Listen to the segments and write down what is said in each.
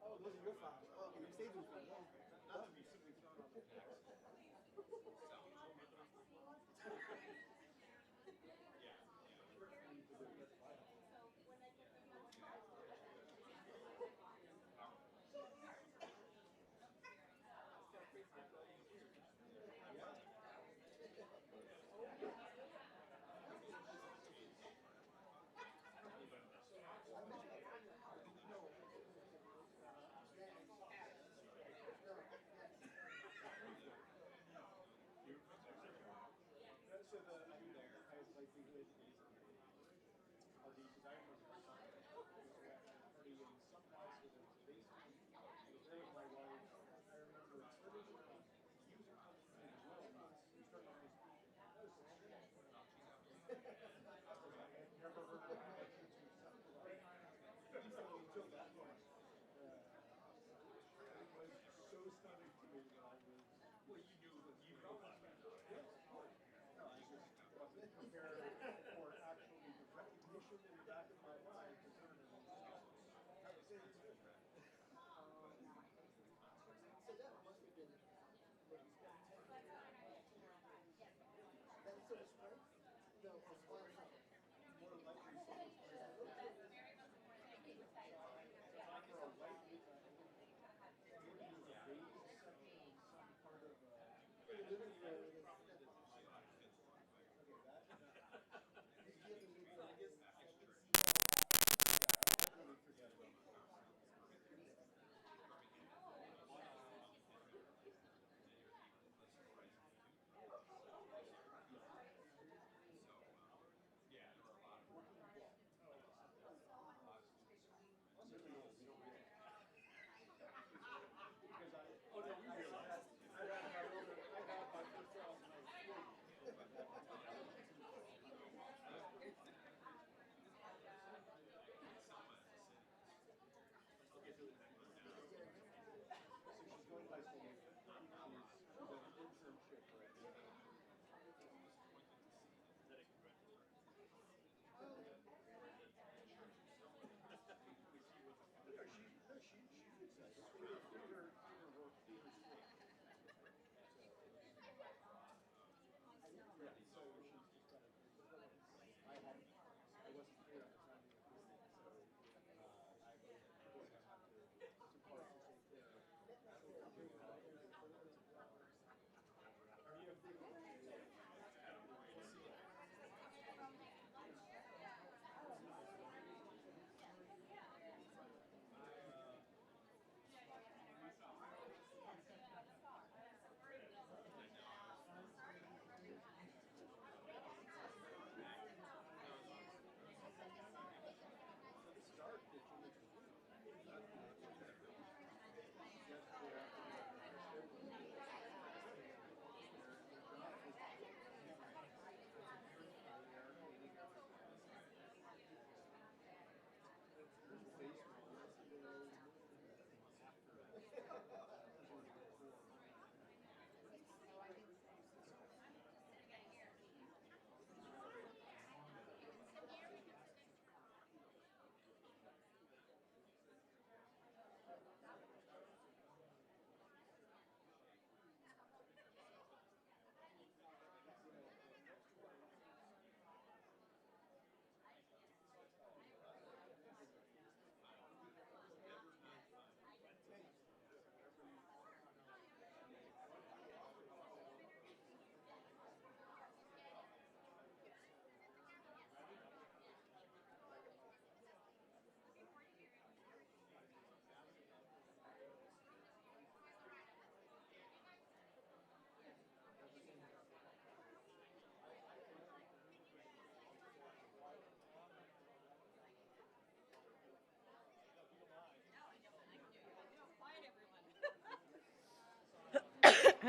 Oh, those are your files. Oh, okay, you saved them for me. Not to be simply thrown on the tax. So the highest likelihood is of the desired result. Party in some house with a basement. It was there with my wife. I remember starting user as well. We started on this. Never heard of it until that point. It was so stunning to me that I was. Well, you know about that. Yes. Wasn't prepared for actually the recognition in the back of my mind to turn it into. So that must have been what you spent 10 years. That was Silver Spring? No, it was Wild Summer. More likely Silver Spring. For a white maybe it was a raised section in some part of the living room.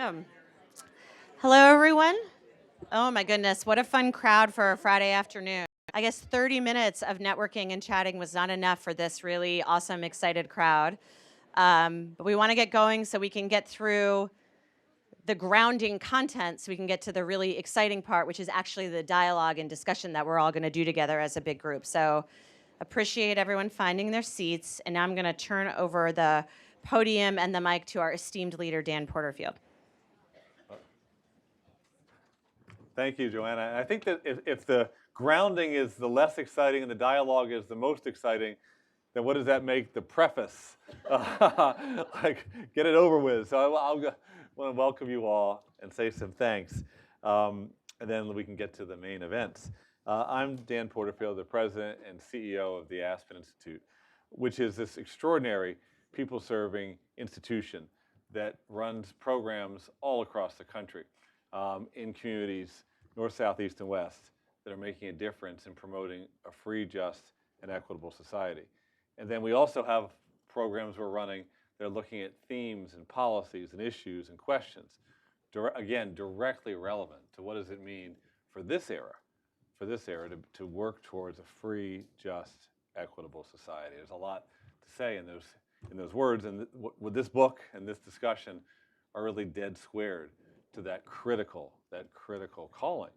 Um, Hello, everyone. Oh, my goodness. What a fun crowd for a Friday afternoon. I guess 30 minutes of networking and chatting was not enough for this really awesome, excited crowd. But we want to get going so we can get through the grounding content so we can get to the really exciting part, which is actually the dialogue and discussion that we're all going to do together as a big group. So appreciate everyone finding their seats. And now I'm going to turn over the podium and the mic to our esteemed leader, Dan Porterfield. Thank you, Joanna. I think that if the grounding is the less exciting and the dialogue is the most exciting, then what does that make the preface? Like, get it over with. So I want to welcome you all and say some thanks. And then we can get to the main events. I'm Dan Porterfield, the president and CEO of the Aspen Institute, which is this extraordinary people-serving institution that runs programs all across the country in communities, north, south, east, and west, that are making a difference in promoting a free, just, and equitable society. And then we also have programs we're running that are looking at themes and policies and issues and questions, again, directly relevant to what does it mean for this era to work towards a free, just, equitable society. There's a lot to say in those words, and with this book and this discussion are really dead squared to that critical calling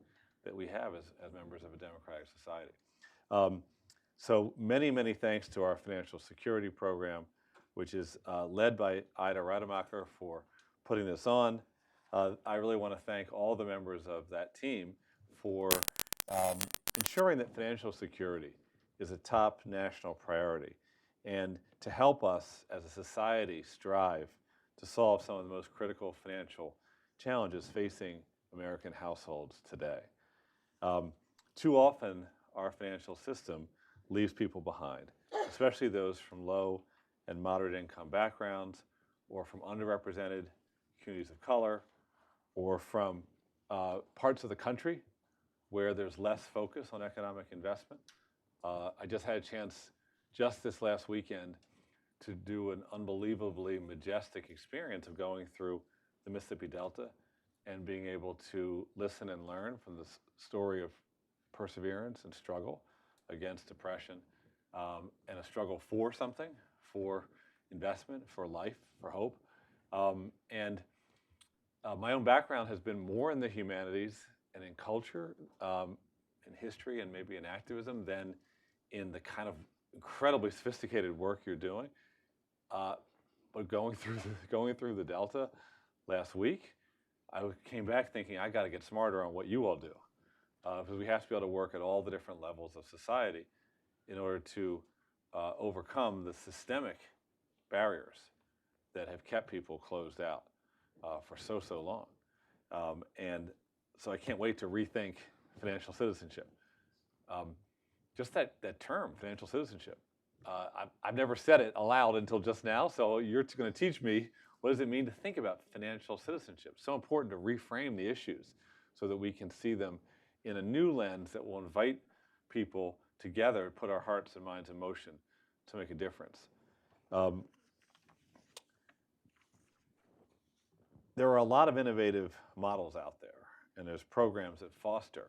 that we have as members of a democratic society. So many thanks to our financial security program, which is led by Ida Rademacher for putting this on. I really want to thank all the members of that team for ensuring that financial security is a top national priority, and to help us as a society strive to solve some of the most critical financial challenges facing American households today. Too often, our financial system leaves people behind, especially those from low and moderate income backgrounds, or from underrepresented communities of color, or from parts of the country where there's less focus on economic investment. I just had a chance just this last weekend to do an unbelievably majestic experience of going through the Mississippi Delta and being able to listen and learn from the story of perseverance and struggle against depression, and a struggle for something, for investment, for life, for hope. My own background has been more in the humanities and in culture, in history, and maybe in activism than in the kind of incredibly sophisticated work you're doing. But going through the Delta last week, I came back thinking I got to get smarter on what you all do, because we have to be able to work at all the different levels of society in order to overcome the systemic barriers that have kept people closed out for so long. And so I can't wait to rethink financial citizenship. Just that term, financial citizenship. I've never said it aloud until just now, so you're going to teach me what does it mean to think about financial citizenship. So important to reframe the issues so that we can see them in a new lens that will invite people together, put our hearts and minds in motion to make a difference. There are a lot of innovative models out there, and there's programs that foster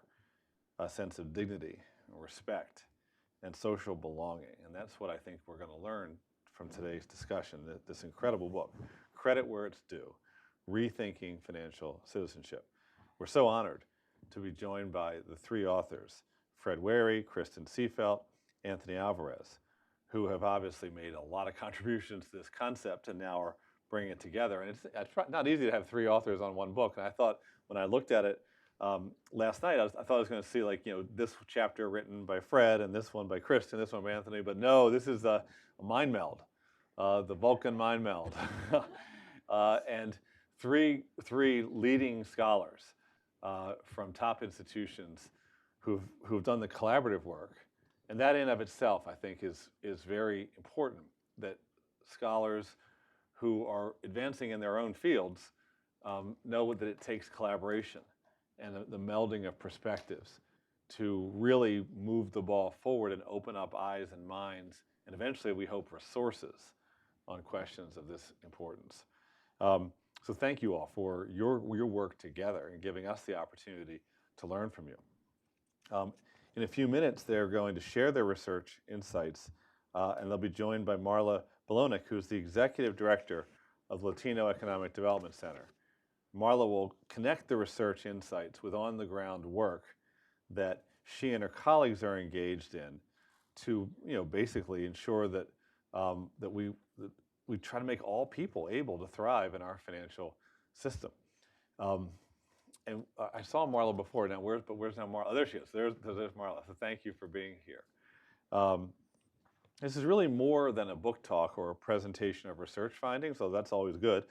a sense of dignity, respect, and social belonging. And that's what I think we're going to learn from today's discussion, this incredible book, Credit Where It's Due, Rethinking Financial Citizenship. We're so honored to be joined by the three authors, Fred Wherry, Kristen Seefelt, Anthony Alvarez, who have obviously made a lot of contributions to this concept and now are bringing it together. And it's not easy to have three authors on one book. And I thought, when I looked at it last night, I thought I was going to see, like, this chapter written by Fred and this one by Kristen, this one by Anthony. But no, this is a mind meld, the Vulcan mind meld. And three leading scholars from top institutions who've done the collaborative work. And that in of itself, I think, is very important, that scholars who are advancing in their own fields know that it takes collaboration and the melding of perspectives to really move the ball forward and open up eyes and minds, and eventually, we hope, resources on questions of this importance. So thank you all for your work together and giving us the opportunity to learn from you. In a few minutes, they're going to share their research insights, and they'll be joined by Marla Balonik, who's the Executive Director of Latino Economic Development Center. Marla will connect the research insights with on-the-ground work that she and her colleagues are engaged in to, basically ensure that that we try to make all people able to thrive in our financial system. And I saw Marla before. Now, where's now Marla? Oh, there she is. There's Marla. So thank you for being here. This is really more than a book talk or a presentation of research findings, so that's always good.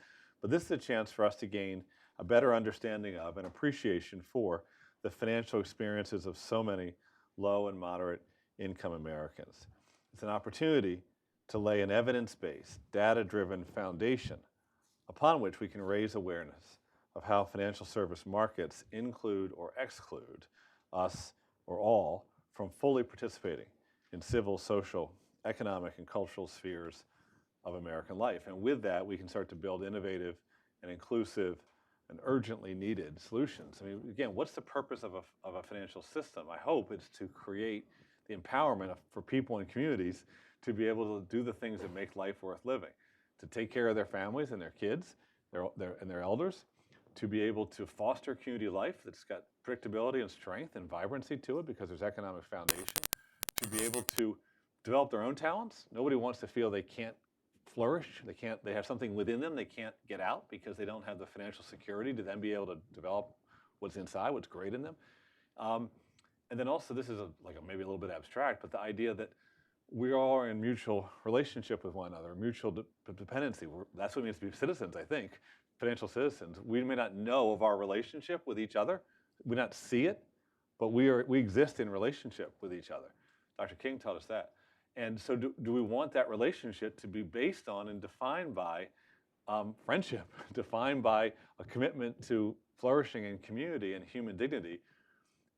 But this is a chance for us to gain a better understanding of and appreciation for the financial experiences of so many low and moderate income Americans. It's an opportunity to lay an evidence-based, data-driven foundation upon which we can raise awareness of how financial service markets include or exclude us or all from fully participating in civil, social, economic, and cultural spheres of American life. And with that, we can start to build innovative and inclusive and urgently needed solutions. I mean, again, what's the purpose of a financial system? I hope it's to create the empowerment for people and communities to be able to do the things that make life worth living, to take care of their families and their kids and their elders, to be able to foster community life that's got predictability and strength and vibrancy to it because there's economic foundation, to be able to develop their own talents. Nobody wants to feel they can't flourish. They have something within them they can't get out because they don't have the financial security to then be able to develop what's inside, what's great in them. And then also, this is maybe a little bit abstract, but the idea that we all are in mutual relationship with one another, mutual dependency. That's what it means to be citizens, I think, financial citizens. We may not know of our relationship with each other. We not see it, but we exist in relationship with each other. Dr. King taught us that. And so do we want that relationship to be based on and defined by friendship, defined by a commitment to flourishing in community and human dignity?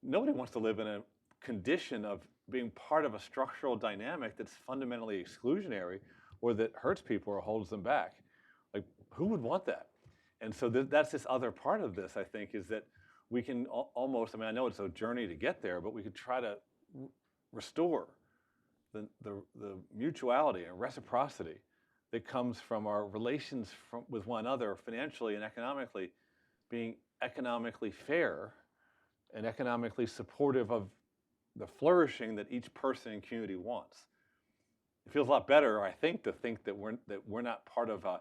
Nobody wants to live in a condition of being part of a structural dynamic that's fundamentally exclusionary or that hurts people or holds them back. Like, who would want that? And so that's this other part of this, I think, is that we can almost, I know it's a journey to get there, but we could try to restore the mutuality and reciprocity that comes from our relations with one another financially and economically, being economically fair and economically supportive of the flourishing that each person and community wants. It feels a lot better, I think, to think that we're not part of a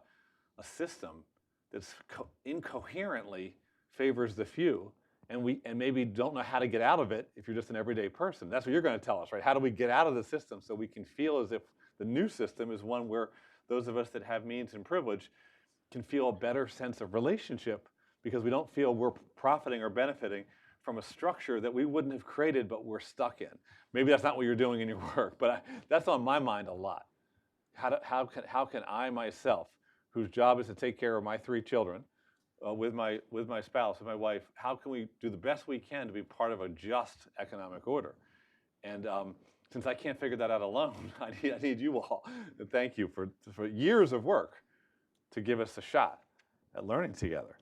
system that's incoherently favors the few, and maybe don't know how to get out of it if you're just an everyday person. That's what you're going to tell us, right? How do we get out of the system so we can feel as if the new system is one where those of us that have means and privilege can feel a better sense of relationship because we don't feel we're profiting or benefiting from a structure that we wouldn't have created but we're stuck in. Maybe that's not what you're doing in your work, but that's on my mind a lot. How can I myself, whose job is to take care of my 3 children, with my spouse, with my wife, how can we do the best we can to be part of a just economic order? And since I can't figure that out alone, I need you all to thank you for years of work to give us a shot at learning together.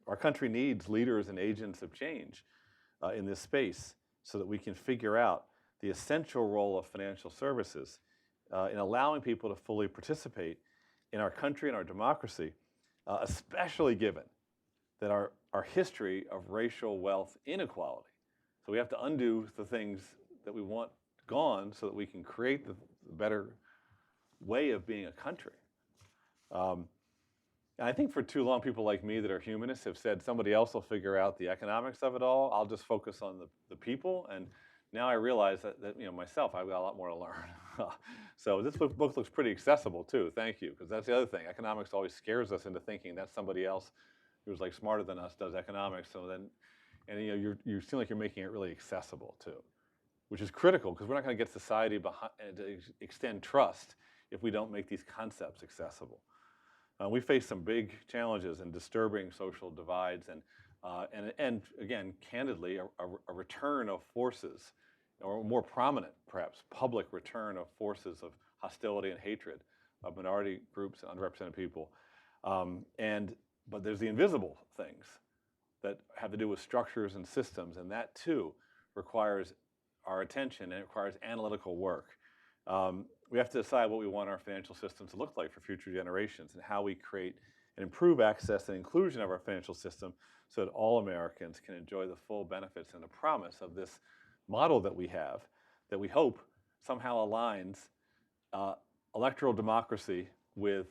Our country needs leaders and agents of change in this space so that we can figure out the essential role of financial services in allowing people to fully participate in our country and our democracy, especially given that our history of racial wealth inequality. So we have to undo the things that we want gone so that we can create the better way of being a country. And I think for too long, people like me that are humanists have said somebody else will figure out the economics of it all. I'll just focus on the people. And now I realize that myself, I've got a lot more to learn. So this book looks pretty accessible too. Thank you, because that's the other thing. Economics always scares us into thinking that somebody else who's like smarter than us does economics. So then, and you seem like you're making it really accessible too, which is critical because we're not going to get society behind to extend trust if we don't make these concepts accessible. We face some big challenges and disturbing social divides, and again, candidly, a return of forces, or more prominent, perhaps, public return of forces of hostility and hatred of minority groups and underrepresented people. But there's the invisible things that have to do with structures and systems, and that too requires our attention, and it requires analytical work. We have to decide what we want our financial system to look like for future generations, and how we create and improve access and inclusion of our financial system so that all Americans can enjoy the full benefits and the promise of this model that we have, that we hope somehow aligns electoral democracy with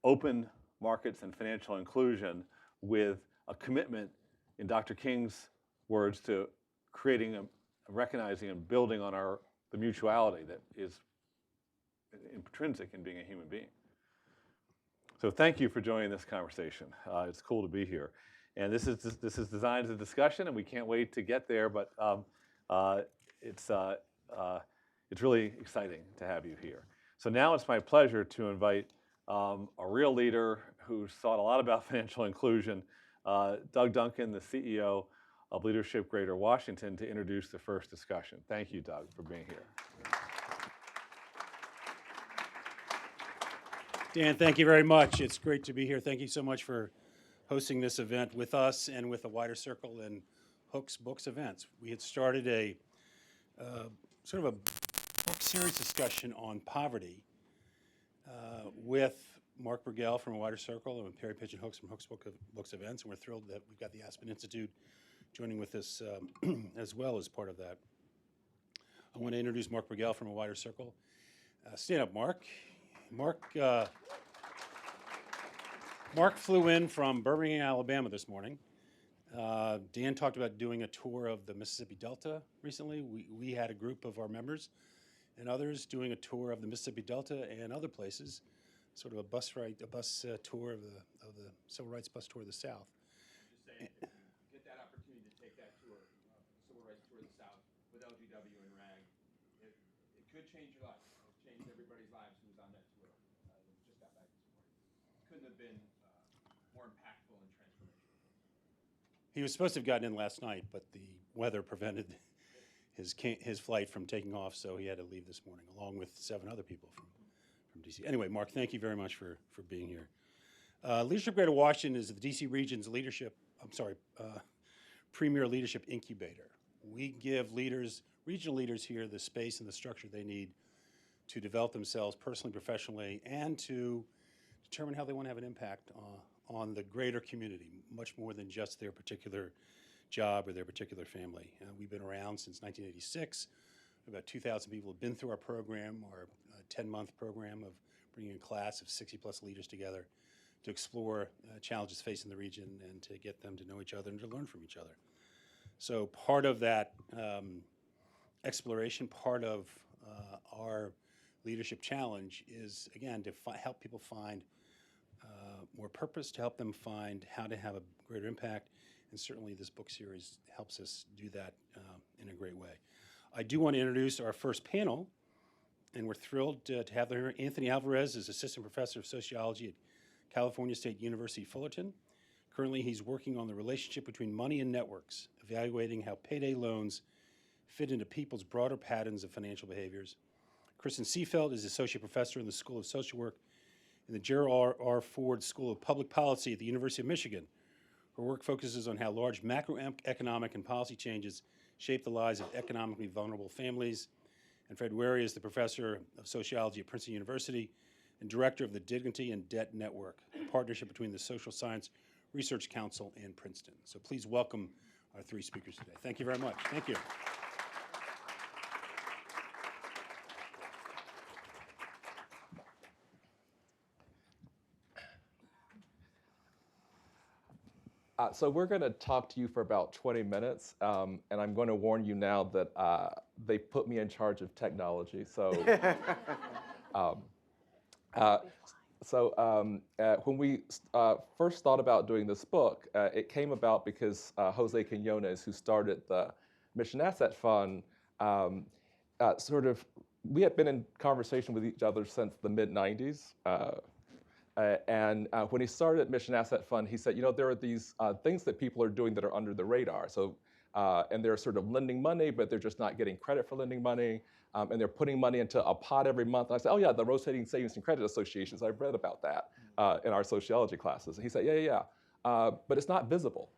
open markets and financial inclusion, with a commitment, in Dr. King's words, to creating, recognizing and building on the mutuality that is intrinsic in being a human being. So thank you for joining this conversation. It's cool to be here. And this is designed as a discussion, and we can't wait to get there, but it's really exciting to have you here. So now it's my pleasure to invite a real leader who's thought a lot about financial inclusion, Doug Duncan, the CEO of Leadership Greater Washington, to introduce the first discussion. Thank you, Doug, for being here. Dan, thank you very much. It's great to be here. Thank you so much for hosting this event with us and with the wider circle and Hooks Books events. We had started a sort of a book series discussion on poverty with Mark Burgell from a wider circle and Perry Pigeon Hooks from Hooks Books events, and we're thrilled that we've got the Aspen Institute joining with us as well as part of that. I want to introduce Mark Burgell from a wider circle. Stand up, Mark. Mark flew in from Birmingham, Alabama this morning. Dan talked about doing a tour of the Mississippi Delta recently. We had a group of our members and others doing a tour of the Mississippi Delta and other places, sort of a bus tour of the Civil Rights Bus Tour of the South. Just saying, get that opportunity to take that tour, Civil Rights Tour of the South with LGW and RAG. It could change your life. It changed everybody's lives who was on that tour. Just got back this morning. Couldn't have been more impactful and transformational. He was supposed to have gotten in last night, but the weather prevented his flight from taking off, so he had to leave this morning, along with 7 other people from DC. Anyway, Mark, thank you very much for being here. Leadership Greater Washington is the DC region's premier leadership incubator. We give regional leaders here the space and the structure they need to develop themselves personally, professionally, and to determine how they want to have an impact on the greater community, much more than just their particular job or their particular family. We've been around since 1986. About 2,000 people have been through our program, our 10-month program of bringing a class of 60-plus leaders together to explore challenges facing the region and to get them to know each other and to learn from each other. So part of that exploration, part of our leadership challenge is, again, to help people find more purpose, to help them find how to have a greater impact, and certainly this book series helps us do that in a great way. I do want to introduce our first panel, and we're thrilled to have here. Anthony Alvarez is Assistant Professor of Sociology at California State University, Fullerton. Currently, he's working on the relationship between money and networks, evaluating how payday loans fit into people's broader patterns of financial behaviors. Kristen Seefeld is Associate Professor in the School of Social Work in the Gerald R. Ford School of Public Policy at the University of Michigan. Her work focuses on how large macroeconomic and policy changes shape the lives of economically vulnerable families. And Fred Wherry is the Professor of Sociology at Princeton University and Director of the Dignity and Debt Network, a partnership between the Social Science Research Council and Princeton. So please welcome our 3 speakers today. Thank you very much. Thank you. So we're going to talk to you for about 20 minutes, and I'm going to warn you now that they put me in charge of technology. So, when we first thought about doing this book, it came about because Jose Quinones, who started the Mission Asset Fund, we had been in conversation with each other since the mid-90s. And when he started Mission Asset Fund, he said, there are these things that people are doing that are under the radar. So and they're sort of lending money, but they're just not getting credit for lending money, and they're putting money into a pot every month. And I said, oh yeah, the rotating savings and credit associations, I've read about that in our sociology classes. And he said, yeah, but it's not visible.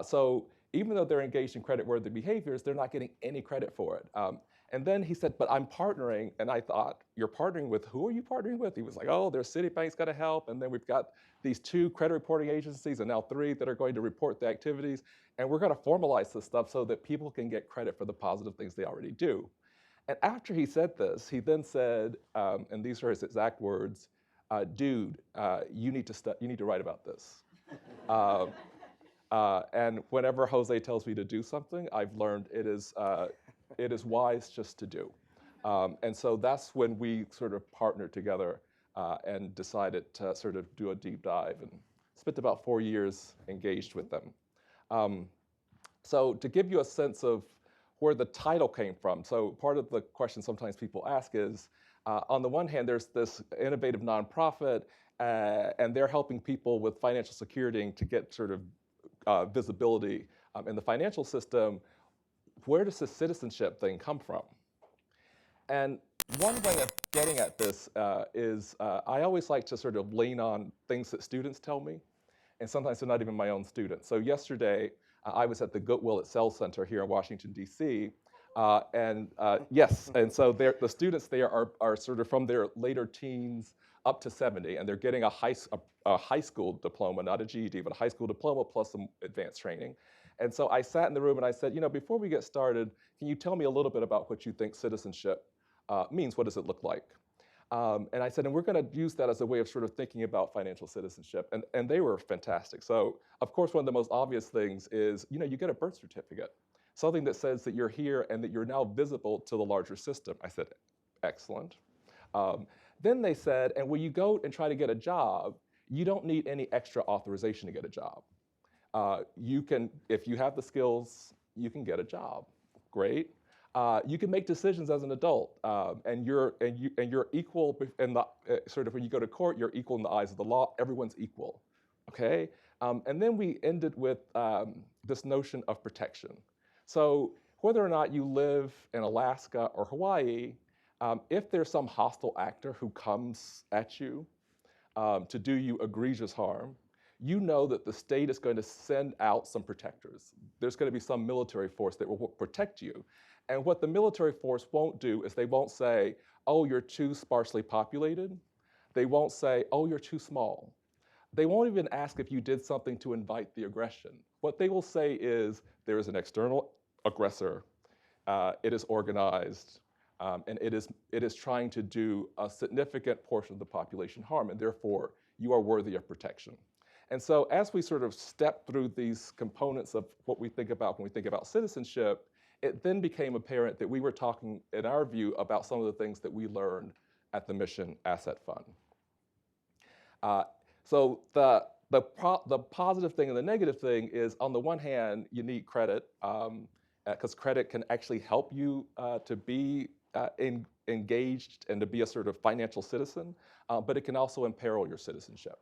So even though they're engaged in credit-worthy behaviors, they're not getting any credit for it. And then he said, but I'm partnering, and I thought, you're partnering with, who are you partnering with? He was like, oh, there's Citibank's got to help, and then we've got these 2 credit reporting agencies, and now 3 that are going to report the activities, and we're going to formalize this stuff so that people can get credit for the positive things they already do. And after he said this, he then said, and these are his exact words, dude, you need to write about this. And whenever Jose tells me to do something, I've learned it is wise just to do. And so that's when we sort of partnered together and decided to sort of do a deep dive, and spent about 4 years engaged with them. So to give you a sense of where the title came from, so part of the question sometimes people ask is, on the one hand, there's this innovative nonprofit, and they're helping people with financial security to get sort of visibility in the financial system. Where does the citizenship thing come from? And one way of getting at this is I always like to sort of lean on things that students tell me, and sometimes they're not even my own students. So yesterday, I was at the Goodwill at Sell Center here in Washington, D.C., yes, and so the students there are sort of from their later teens up to 70, and they're getting a high school diploma, not a GED, but a high school diploma plus some advanced training. And so I sat in the room and I said, before we get started, can you tell me a little bit about what you think citizenship means? What does it look like? And I said, and we're going to use that as a way of sort of thinking about financial citizenship. And they were fantastic. So, of course, one of the most obvious things is, you get a birth certificate, something that says that you're here and that you're now visible to the larger system. I said, excellent. Then they said, and when you go and try to get a job, you don't need any extra authorization to get a job. You can, if you have the skills, you can get a job. Great. You can make decisions as an adult, and you're equal in the sort of when you go to court, you're equal in the eyes of the law. Everyone's equal. Okay. And then we ended with this notion of protection. So whether or not you live in Alaska or Hawaii, if there's some hostile actor who comes at you to do you egregious harm, you know that the state is going to send out some protectors. There's going to be some military force that will protect you. And what the military force won't do is they won't say, oh, you're too sparsely populated. They won't say, oh, you're too small. They won't even ask if you did something to invite the aggression. What they will say is, there is an external aggressor, it is organized, and it is trying to do a significant portion of the population harm, and therefore you are worthy of protection. And so as we sort of step through these components of what we think about when we think about citizenship, it then became apparent that we were talking, in our view, about some of the things that we learned at the Mission Asset Fund. So the positive thing and the negative thing is, on the one hand, you need credit, because credit can actually help you to be engaged and to be a sort of financial citizen, but it can also imperil your citizenship.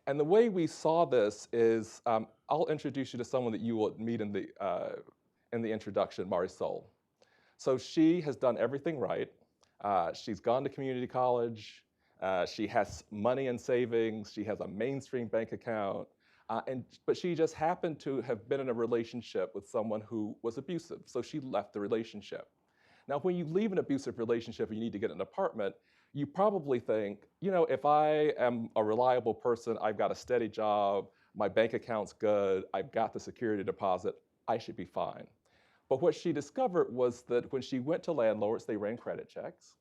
And the way we saw this is, I'll introduce you to someone that you will meet in the introduction, Marisol. So she has done everything right. She's gone to community college. She has money in savings. She has a mainstream bank account. But she just happened to have been in a relationship with someone who was abusive. So she left the relationship. Now, when you leave an abusive relationship and you need to get an apartment, you probably think, if I am a reliable person, I've got a steady job, my bank account's good, I've got the security deposit, I should be fine. But what she discovered was that when she went to landlords, they ran credit checks.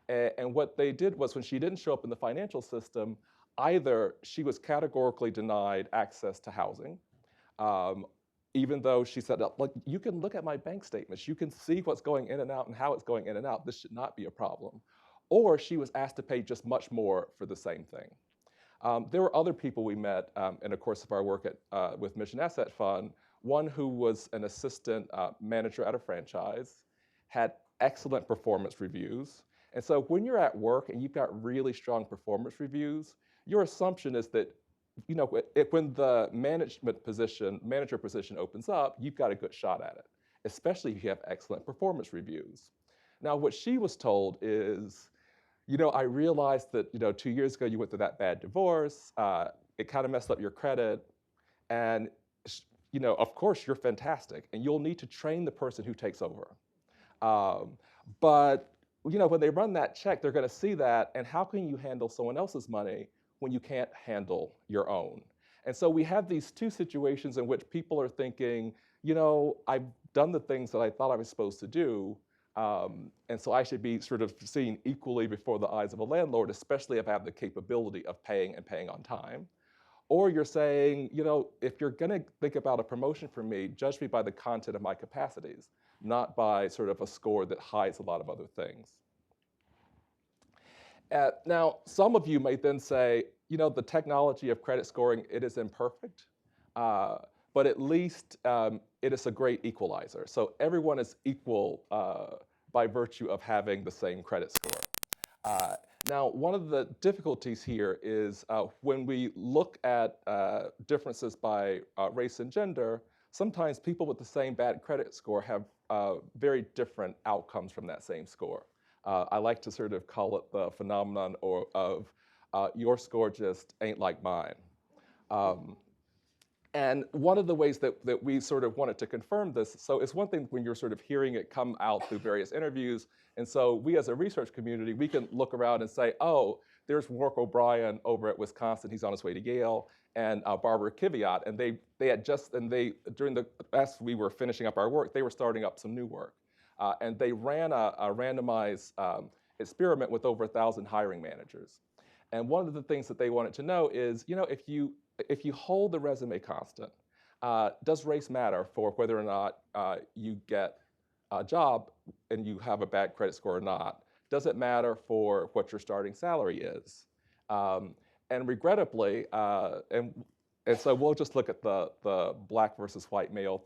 And what they did was, when she didn't show up in the financial system, either she was categorically denied access to housing, even though she said, like, you can look at my bank statements, you can see what's going in and out and how it's going in and out, this should not be a problem. Or she was asked to pay just much more for the same thing. There were other people we met in the course of our work with Mission Asset Fund, one who was an assistant manager at a franchise, had excellent performance reviews. And so when you're at work and you've got really strong performance reviews, your assumption is that when the manager position opens up, you've got a good shot at it, especially if you have excellent performance reviews. Now, what she was told is, I realized that 2 years ago you went through that bad divorce. It kind of messed up your credit, and of course you're fantastic, and you'll need to train the person who takes over. But when they run that check, they're going to see that, and how can you handle someone else's money when you can't handle your own? And so we have these two situations in which people are thinking, I've done the things that I thought I was supposed to do, and so I should be sort of seen equally before the eyes of a landlord, especially if I have the capability of paying and paying on time. Or you're saying, if you're going to think about a promotion for me, judge me by the content of my capacities, not by sort of a score that hides a lot of other things. Now, some of you may then say, the technology of credit scoring, it is imperfect, but at least it is a great equalizer. So everyone is equal by virtue of having the same credit score. Now, one of the difficulties here is when we look at differences by race and gender, sometimes people with the same bad credit score have very different outcomes from that same score. I like to sort of call it the phenomenon of your score just ain't like mine. And one of the ways that we sort of wanted to confirm this, so it's one thing when you're sort of hearing it come out through various interviews, and so we as a research community, we can look around and say, oh, there's Warwick O'Brien over at Wisconsin, he's on his way to Yale, and Barbara Kiviat, and as we were finishing up our work, they were starting up some new work. And they ran a randomized experiment with over 1,000 hiring managers. And one of the things that they wanted to know is, if you hold the resume constant, does race matter for whether or not you get a job and you have a bad credit score or not? Does it matter for what your starting salary is? And regrettably, and so we'll just look at the black versus white male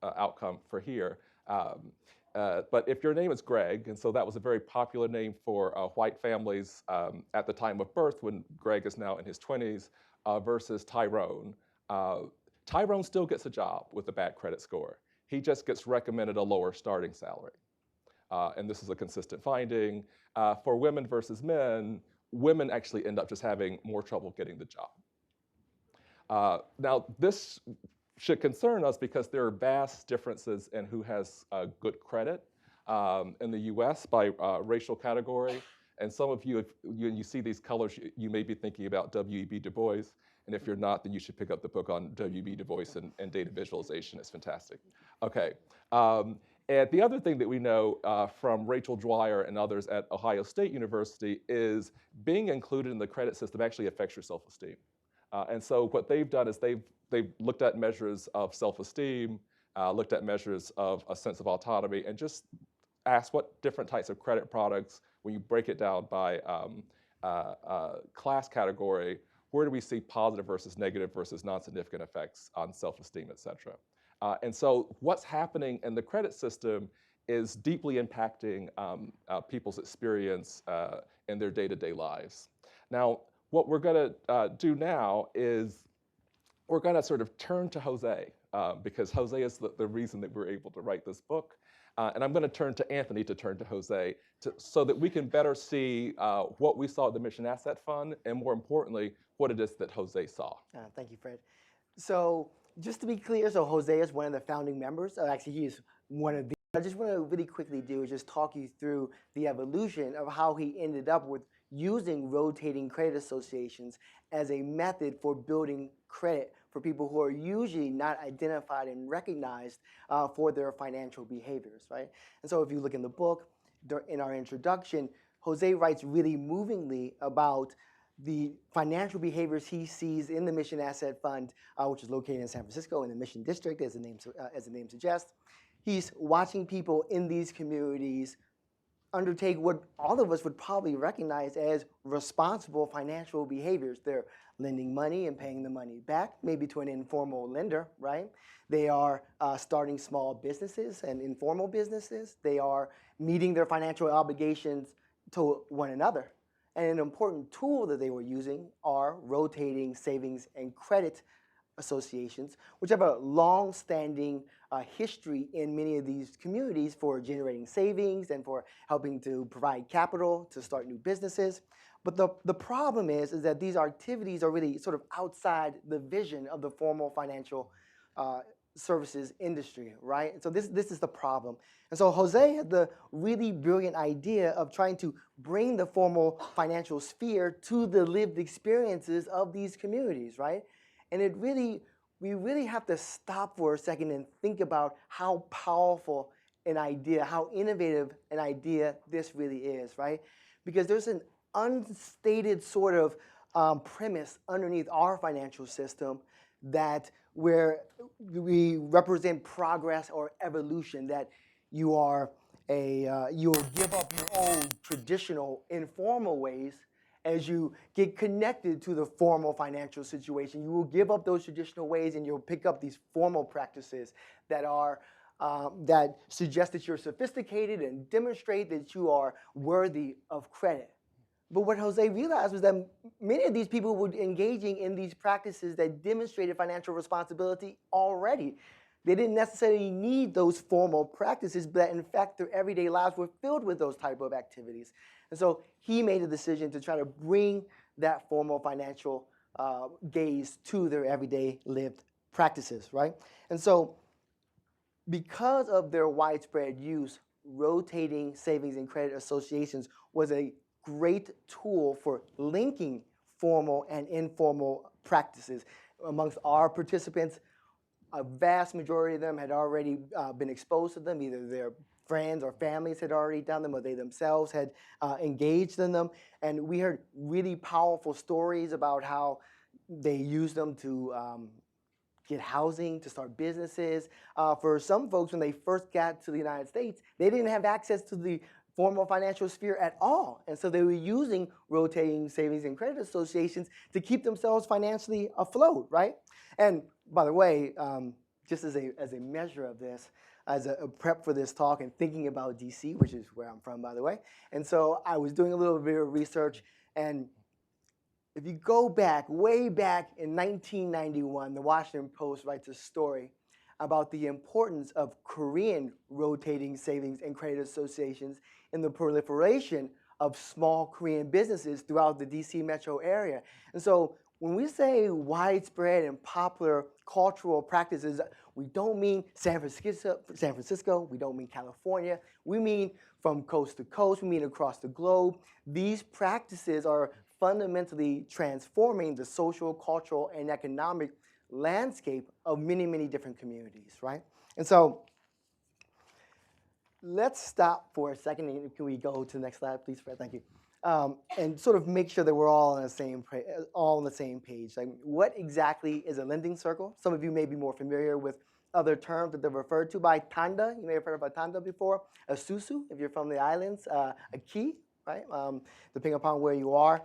outcome for here. But if your name is Greg, and so that was a very popular name for white families at the time of birth when Greg is now in his 20s, versus Tyrone. Tyrone still gets a job with a bad credit score. He just gets recommended a lower starting salary. And this is a consistent finding. For women versus men, women actually end up just having more trouble getting the job. Now, this should concern us because there are vast differences in who has good credit in the US by racial category. And some of you, if you see these colors, you may be thinking about W.E.B. Du Bois. And if you're not, then you should pick up the book on W.E.B. Du Bois and data visualization. It's fantastic. Okay. And the other thing that we know from Rachel Dwyer and others at Ohio State University is being included in the credit system actually affects your self-esteem. And so what they've done is they've looked at measures of self-esteem, looked at measures of a sense of autonomy, and just asked what different types of credit products, when you break it down by class category, where do we see positive versus negative versus non-significant effects on self-esteem, et cetera. And so what's happening in the credit system is deeply impacting people's experience in their day-to-day lives. Now, what we're going to do now is we're going to sort of turn to Jose, because Jose is the reason that we're able to write this book. And I'm going to turn to Anthony to turn to Jose so that we can better see what we saw at the Mission Asset Fund, and more importantly, what it is that Jose saw. Thank you, Fred. So just to be clear, so Jose is one of the founding members. Actually, he is one of the. I just want to really quickly do is just talk you through the evolution of how he ended up with using rotating credit associations as a method for building credit for people who are usually not identified and recognized for their financial behaviors, right? And so if you look in the book, in our introduction, Jose writes really movingly about the financial behaviors he sees in the Mission Asset Fund, which is located in San Francisco in the Mission District, as the name suggests. He's watching people in these communities undertake what all of us would probably recognize as responsible financial behaviors. They're lending money and paying the money back, maybe to an informal lender, right? They are starting small businesses and informal businesses. They are meeting their financial obligations to one another. And an important tool that they were using are rotating savings and credit associations, which have a long-standing history in many of these communities for generating savings and for helping to provide capital to start new businesses. But the problem is that these activities are really sort of outside the vision of the formal financial services industry, right? And so this is the problem. And so Jose had the really brilliant idea of trying to bring the formal financial sphere to the lived experiences of these communities, right? And we really have to stop for a second and think about how powerful an idea, how innovative an idea this really is, right? Because there's an unstated sort of premise underneath our financial system that where we represent progress or evolution, that you'll give up your own traditional informal ways as you get connected to the formal financial situation. You will give up those traditional ways and you'll pick up these formal practices that are that suggest that you're sophisticated and demonstrate that you are worthy of credit. But what Jose realized was that many of these people were engaging in these practices that demonstrated financial responsibility already. They didn't necessarily need those formal practices, but in fact, their everyday lives were filled with those type of activities. And so he made a decision to try to bring that formal financial gaze to their everyday lived practices, right? And so because of their widespread use, rotating savings and credit associations was a great tool for linking formal and informal practices. Amongst our participants, a vast majority of them had already been exposed to them. Either their friends or families had already done them, or they themselves had engaged in them. And we heard really powerful stories about how they used them to get housing, to start businesses. For some folks, when they first got to the United States, they didn't have access to the formal financial sphere at all. And so they were using rotating savings and credit associations to keep themselves financially afloat, right? And by the way, just as a measure of this, as a prep for this talk and thinking about DC, which is where I'm from, by the way. And so I was doing a little bit of research, and if you go back, way back in 1991, the Washington Post writes a story about the importance of Korean rotating savings and credit associations in the proliferation of small Korean businesses throughout the DC metro area. And so when we say widespread and popular cultural practices, we don't mean San Francisco, we don't mean California, we mean from coast to coast, we mean across the globe. These practices are fundamentally transforming the social, cultural, and economic landscape of many, many different communities, right? And so let's stop for a second. And can we go to the next slide, please, Fred? Thank you. And sort of make sure that we're all on the same page. Like, what exactly is a lending circle? Some of you may be more familiar with other terms that they're referred to by tanda. You may have heard of a tanda before. A susu, if you're from the islands. A key, right? Depending upon where you are.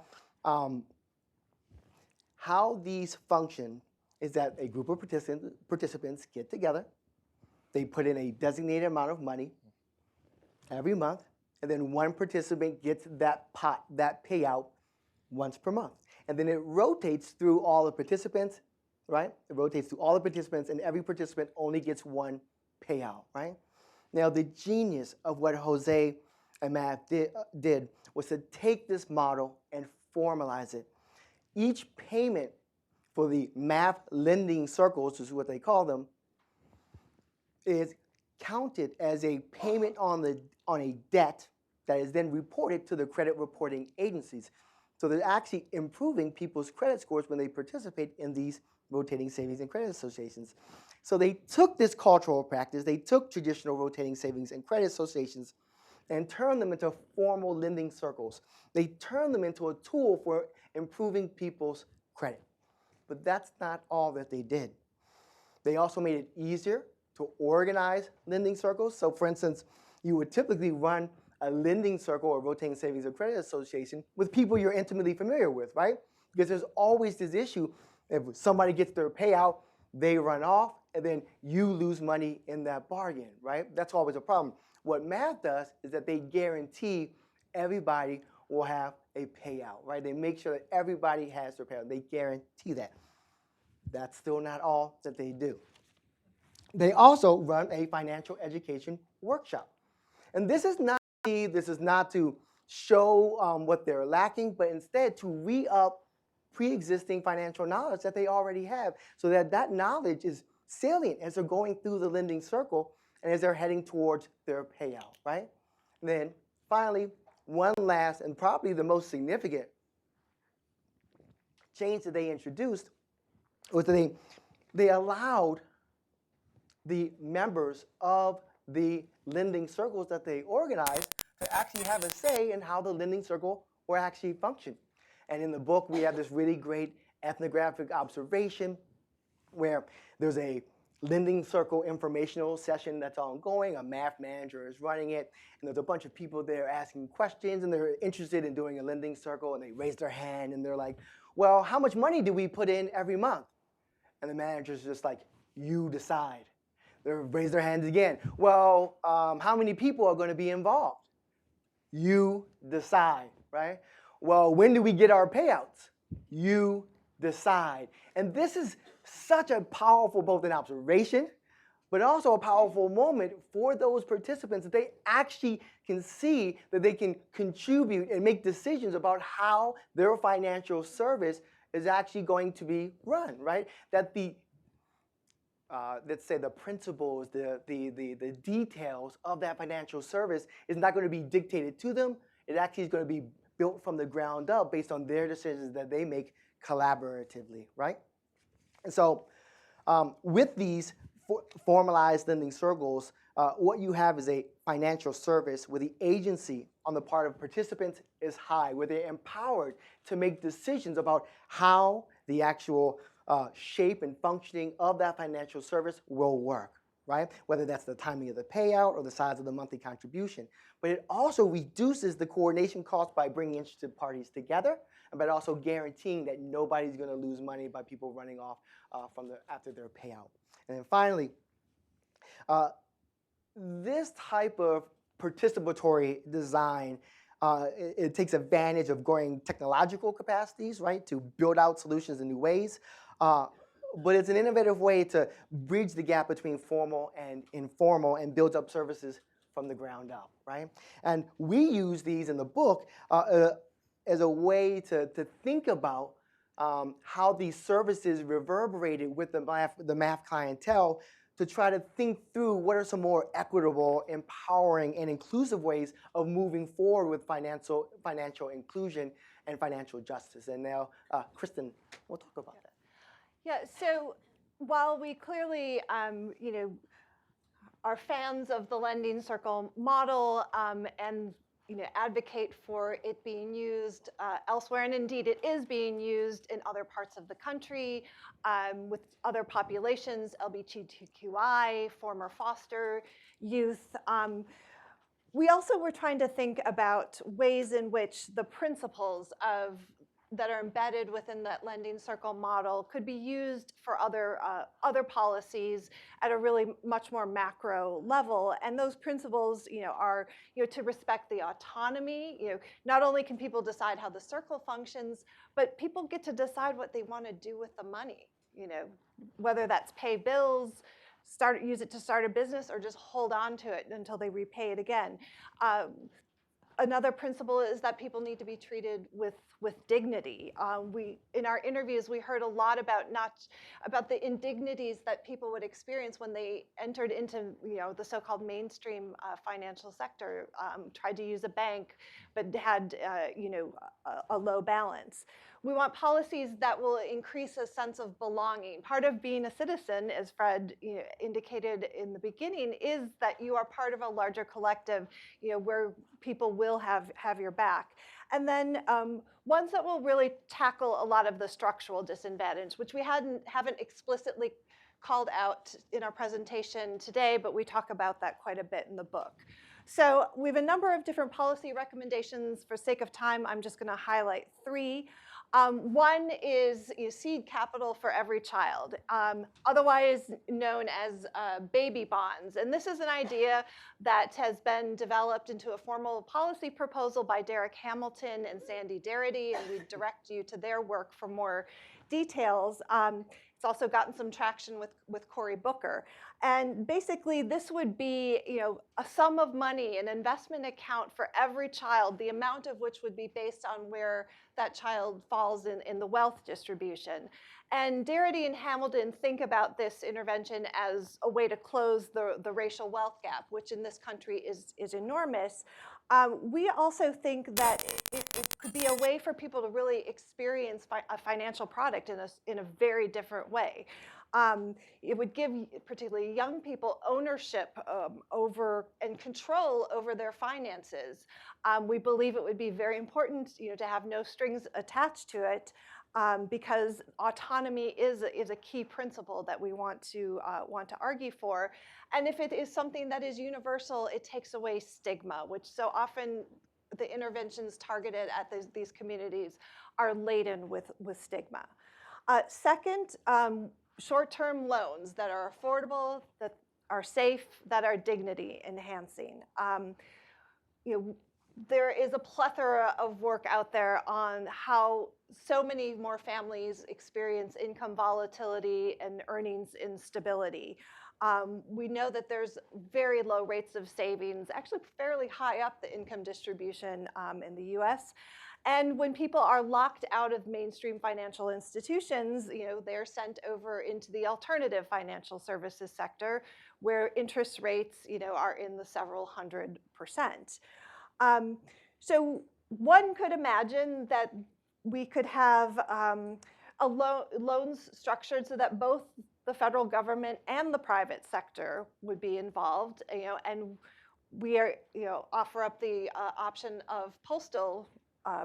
How these function is that a group of participants get together. They put in a designated amount of money every month, and then one participant gets that pot, that payout, once per month. And then it rotates through all the participants, right? It rotates through all the participants, and every participant only gets one payout, right? Now, the genius of what Jose and Matt did was to take this model and formalize it. Each payment for the math lending circles, which is what they call them, is counted as a payment on a debt that is then reported to the credit reporting agencies. So they're actually improving people's credit scores when they participate in these rotating savings and credit associations. So they took this cultural practice, they took traditional rotating savings and credit associations and turned them into formal lending circles. They turned them into a tool for improving people's credit. But that's not all that they did. They also made it easier to organize lending circles. So for instance, you would typically run a lending circle or rotating savings or credit association with people you're intimately familiar with, right? Because there's always this issue, if somebody gets their payout, they run off, and then you lose money in that bargain, right? That's always a problem. What math does is that they guarantee everybody will have a payout, right? They make sure that everybody has their payout. They guarantee that. That's still not all that they do. They also run a financial education workshop. And this is not to show what they're lacking, but instead to re-up pre-existing financial knowledge that they already have, so that that knowledge is salient as they're going through the lending circle and as they're heading towards their payout, right? And then finally, one last and probably the most significant change that they introduced was that they allowed the members of the lending circles that they organized to actually have a say in how the lending circle will actually function. And in the book, we have this really great ethnographic observation where there's a lending circle informational session that's ongoing. A math manager is running it, and there's a bunch of people there asking questions, and they're interested in doing a lending circle, and they raise their hand, and they're like, well, how much money do we put in every month? And the manager's just like, you decide. They raise their hands again. Well, how many people are going to be involved? You decide, right? Well, when do we get our payouts? You decide. And this is such a powerful, both an observation, but also a powerful moment for those participants that they actually can see that they can contribute and make decisions about how their financial service is actually going to be run, right? That the let's say the principles, the details of that financial service is not going to be dictated to them. It actually is going to be built from the ground up based on their decisions that they make collaboratively, right? And so with these formalized lending circles, what you have is a financial service where the agency on the part of participants is high, where they're empowered to make decisions about how the actual shape and functioning of that financial service will work, right? Whether that's the timing of the payout or the size of the monthly contribution. But it also reduces the coordination cost by bringing interested parties together, but also guaranteeing that nobody's going to lose money by people running off after their payout. And then finally, this type of participatory design, it takes advantage of growing technological capacities, right, to build out solutions in new ways. But it's an innovative way to bridge the gap between formal and informal and build up services from the ground up, right? And we use these in the book as a way to think about how these services reverberated with the math clientele to try to think through what are some more equitable, empowering, and inclusive ways of moving forward with financial inclusion and financial justice. And now, Kristen, we'll talk about that. Yeah, so while we clearly, are fans of the lending circle model and advocate for it being used elsewhere, and indeed it is being used in other parts of the country with other populations, LGBTQI, former foster youth. We also were trying to think about ways in which the principles that are embedded within that lending circle model could be used for other policies at a really much more macro level. And those principles, are to respect the autonomy. Not only can people decide how the circle functions, but people get to decide what they want to do with the money. Whether that's pay bills, use it to start a business, or just hold on to it until they repay it again. Another principle is that people need to be treated with dignity. In our interviews, we heard a lot about the indignities that people would experience when they entered into the so-called mainstream financial sector, tried to use a bank, but had a low balance. We want policies that will increase a sense of belonging. Part of being a citizen, as Fred indicated in the beginning, is that you are part of a larger collective, where people will have your back. And then ones that will really tackle a lot of the structural disadvantage, which we haven't explicitly called out in our presentation today, but we talk about that quite a bit in the book. So we have a number of different policy recommendations. For sake of time, I'm just going to highlight 3. One is seed capital for every child, otherwise known as baby bonds. And this is an idea that has been developed into a formal policy proposal by Derek Hamilton and Sandy Darity, and we direct you to their work for more details. It's also gotten some traction with Cory Booker. And basically, this would be a sum of money, an investment account for every child, the amount of which would be based on where that child falls in the wealth distribution. And Darity and Hamilton think about this intervention as a way to close the racial wealth gap, which in this country is enormous. We also think that it could be a way for people to really experience a financial product in a very different way. It would give particularly young people ownership over and control over their finances. We believe it would be very important to have no strings attached to it because autonomy is a key principle that we want to argue for. And if it is something that is universal, it takes away stigma, which so often the interventions targeted at these communities are laden with stigma. Second, short-term loans that are affordable, that are safe, that are dignity enhancing. There is a plethora of work out there on how so many more families experience income volatility and earnings instability. We know that there's very low rates of savings, actually fairly high up the income distribution in the US. And when people are locked out of mainstream financial institutions, they're sent over into the alternative financial services sector, where interest rates, are in the several 100%. So one could imagine that we could have loans structured so that both the federal government and the private sector would be involved, and we offer up the option of postal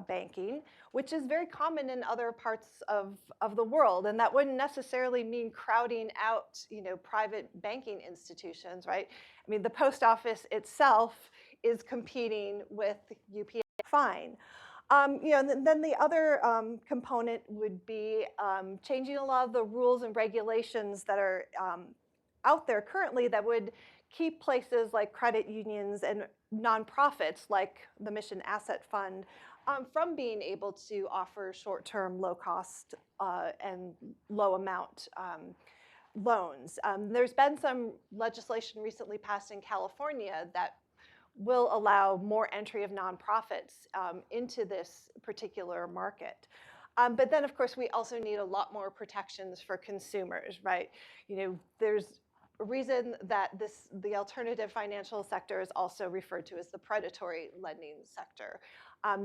banking, which is very common in other parts of the world. And that wouldn't necessarily mean crowding out, private banking institutions, right? I mean, the post office itself is competing with UPS. Fine. And then the other component would be changing a lot of the rules and regulations that are out there currently that would keep places like credit unions and nonprofits like the Mission Asset Fund from being able to offer short-term, low-cost and low-amount loans. There's been some legislation recently passed in California that will allow more entry of nonprofits into this particular market. But then, of course, we also need a lot more protections for consumers, right? There's a reason that the alternative financial sector is also referred to as the predatory lending sector.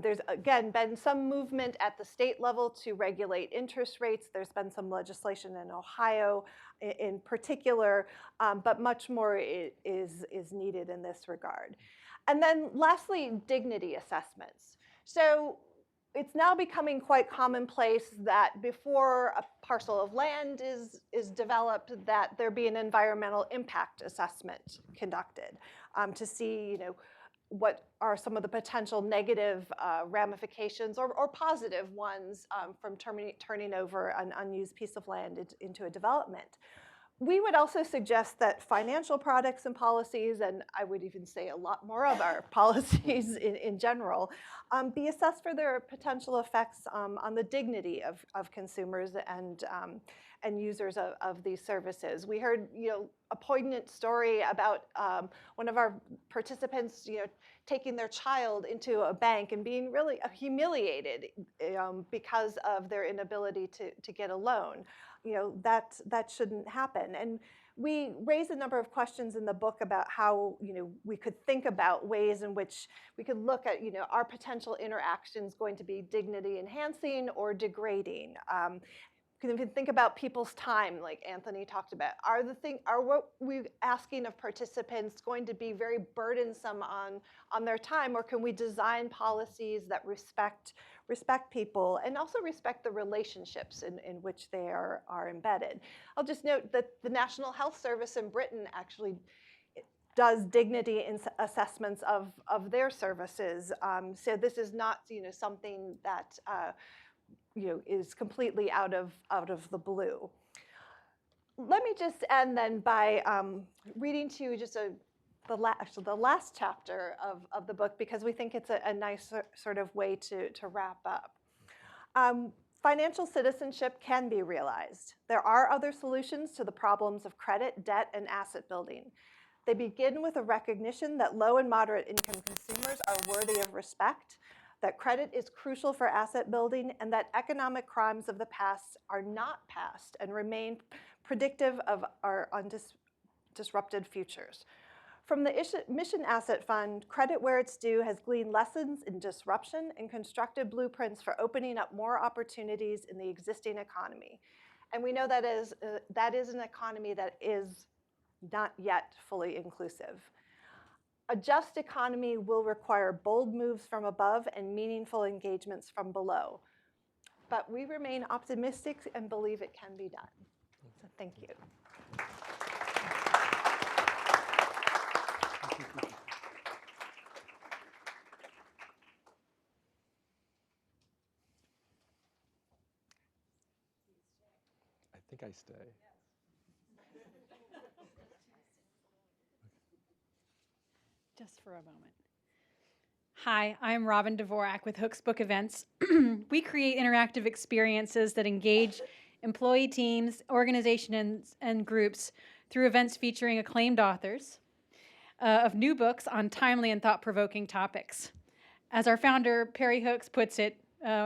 There's, again, been some movement at the state level to regulate interest rates. There's been some legislation in Ohio in particular, but much more is needed in this regard. And then lastly, dignity assessments. So it's now becoming quite commonplace that before a parcel of land is developed, that there be an environmental impact assessment conducted to see, what are some of the potential negative ramifications or positive ones from turning over an unused piece of land into a development. We would also suggest that financial products and policies, and I would even say a lot more of our policies in general, be assessed for their potential effects on the dignity of consumers and users of these services. We heard, a poignant story about one of our participants, taking their child into a bank and being really humiliated because of their inability to get a loan. That shouldn't happen. And we raise a number of questions in the book about how, we could think about ways in which we could look at, are potential interactions going to be dignity enhancing or degrading? If you think about people's time, like Anthony talked about, are what we're asking of participants going to be very burdensome on their time, or can we design policies that respect people and also respect the relationships in which they are embedded? I'll just note that the National Health Service in Britain actually does dignity assessments of their services. So this is not something that is completely out of the blue. Let me just end then by reading to you just the last chapter of the book, because we think it's a nice sort of way to wrap up. Financial citizenship can be realized. There are other solutions to the problems of credit, debt, and asset building. They begin with a recognition that low and moderate income consumers are worthy of respect, that credit is crucial for asset building, and that economic crimes of the past are not past and remain predictive of our disrupted futures. From the Mission Asset Fund, Credit Where It's Due has gleaned lessons in disruption and constructed blueprints for opening up more opportunities in the existing economy. And we know that is an economy that is not yet fully inclusive. A just economy will require bold moves from above and meaningful engagements from below. But we remain optimistic and believe it can be done. So thank you. I think I stay. Just for a moment. Hi, I'm Robin Dvorak with Hooks Book Events. We create interactive experiences that engage employee teams, organizations, and groups through events featuring acclaimed authors of new books on timely and thought-provoking topics. As our founder, Perry Hooks, puts it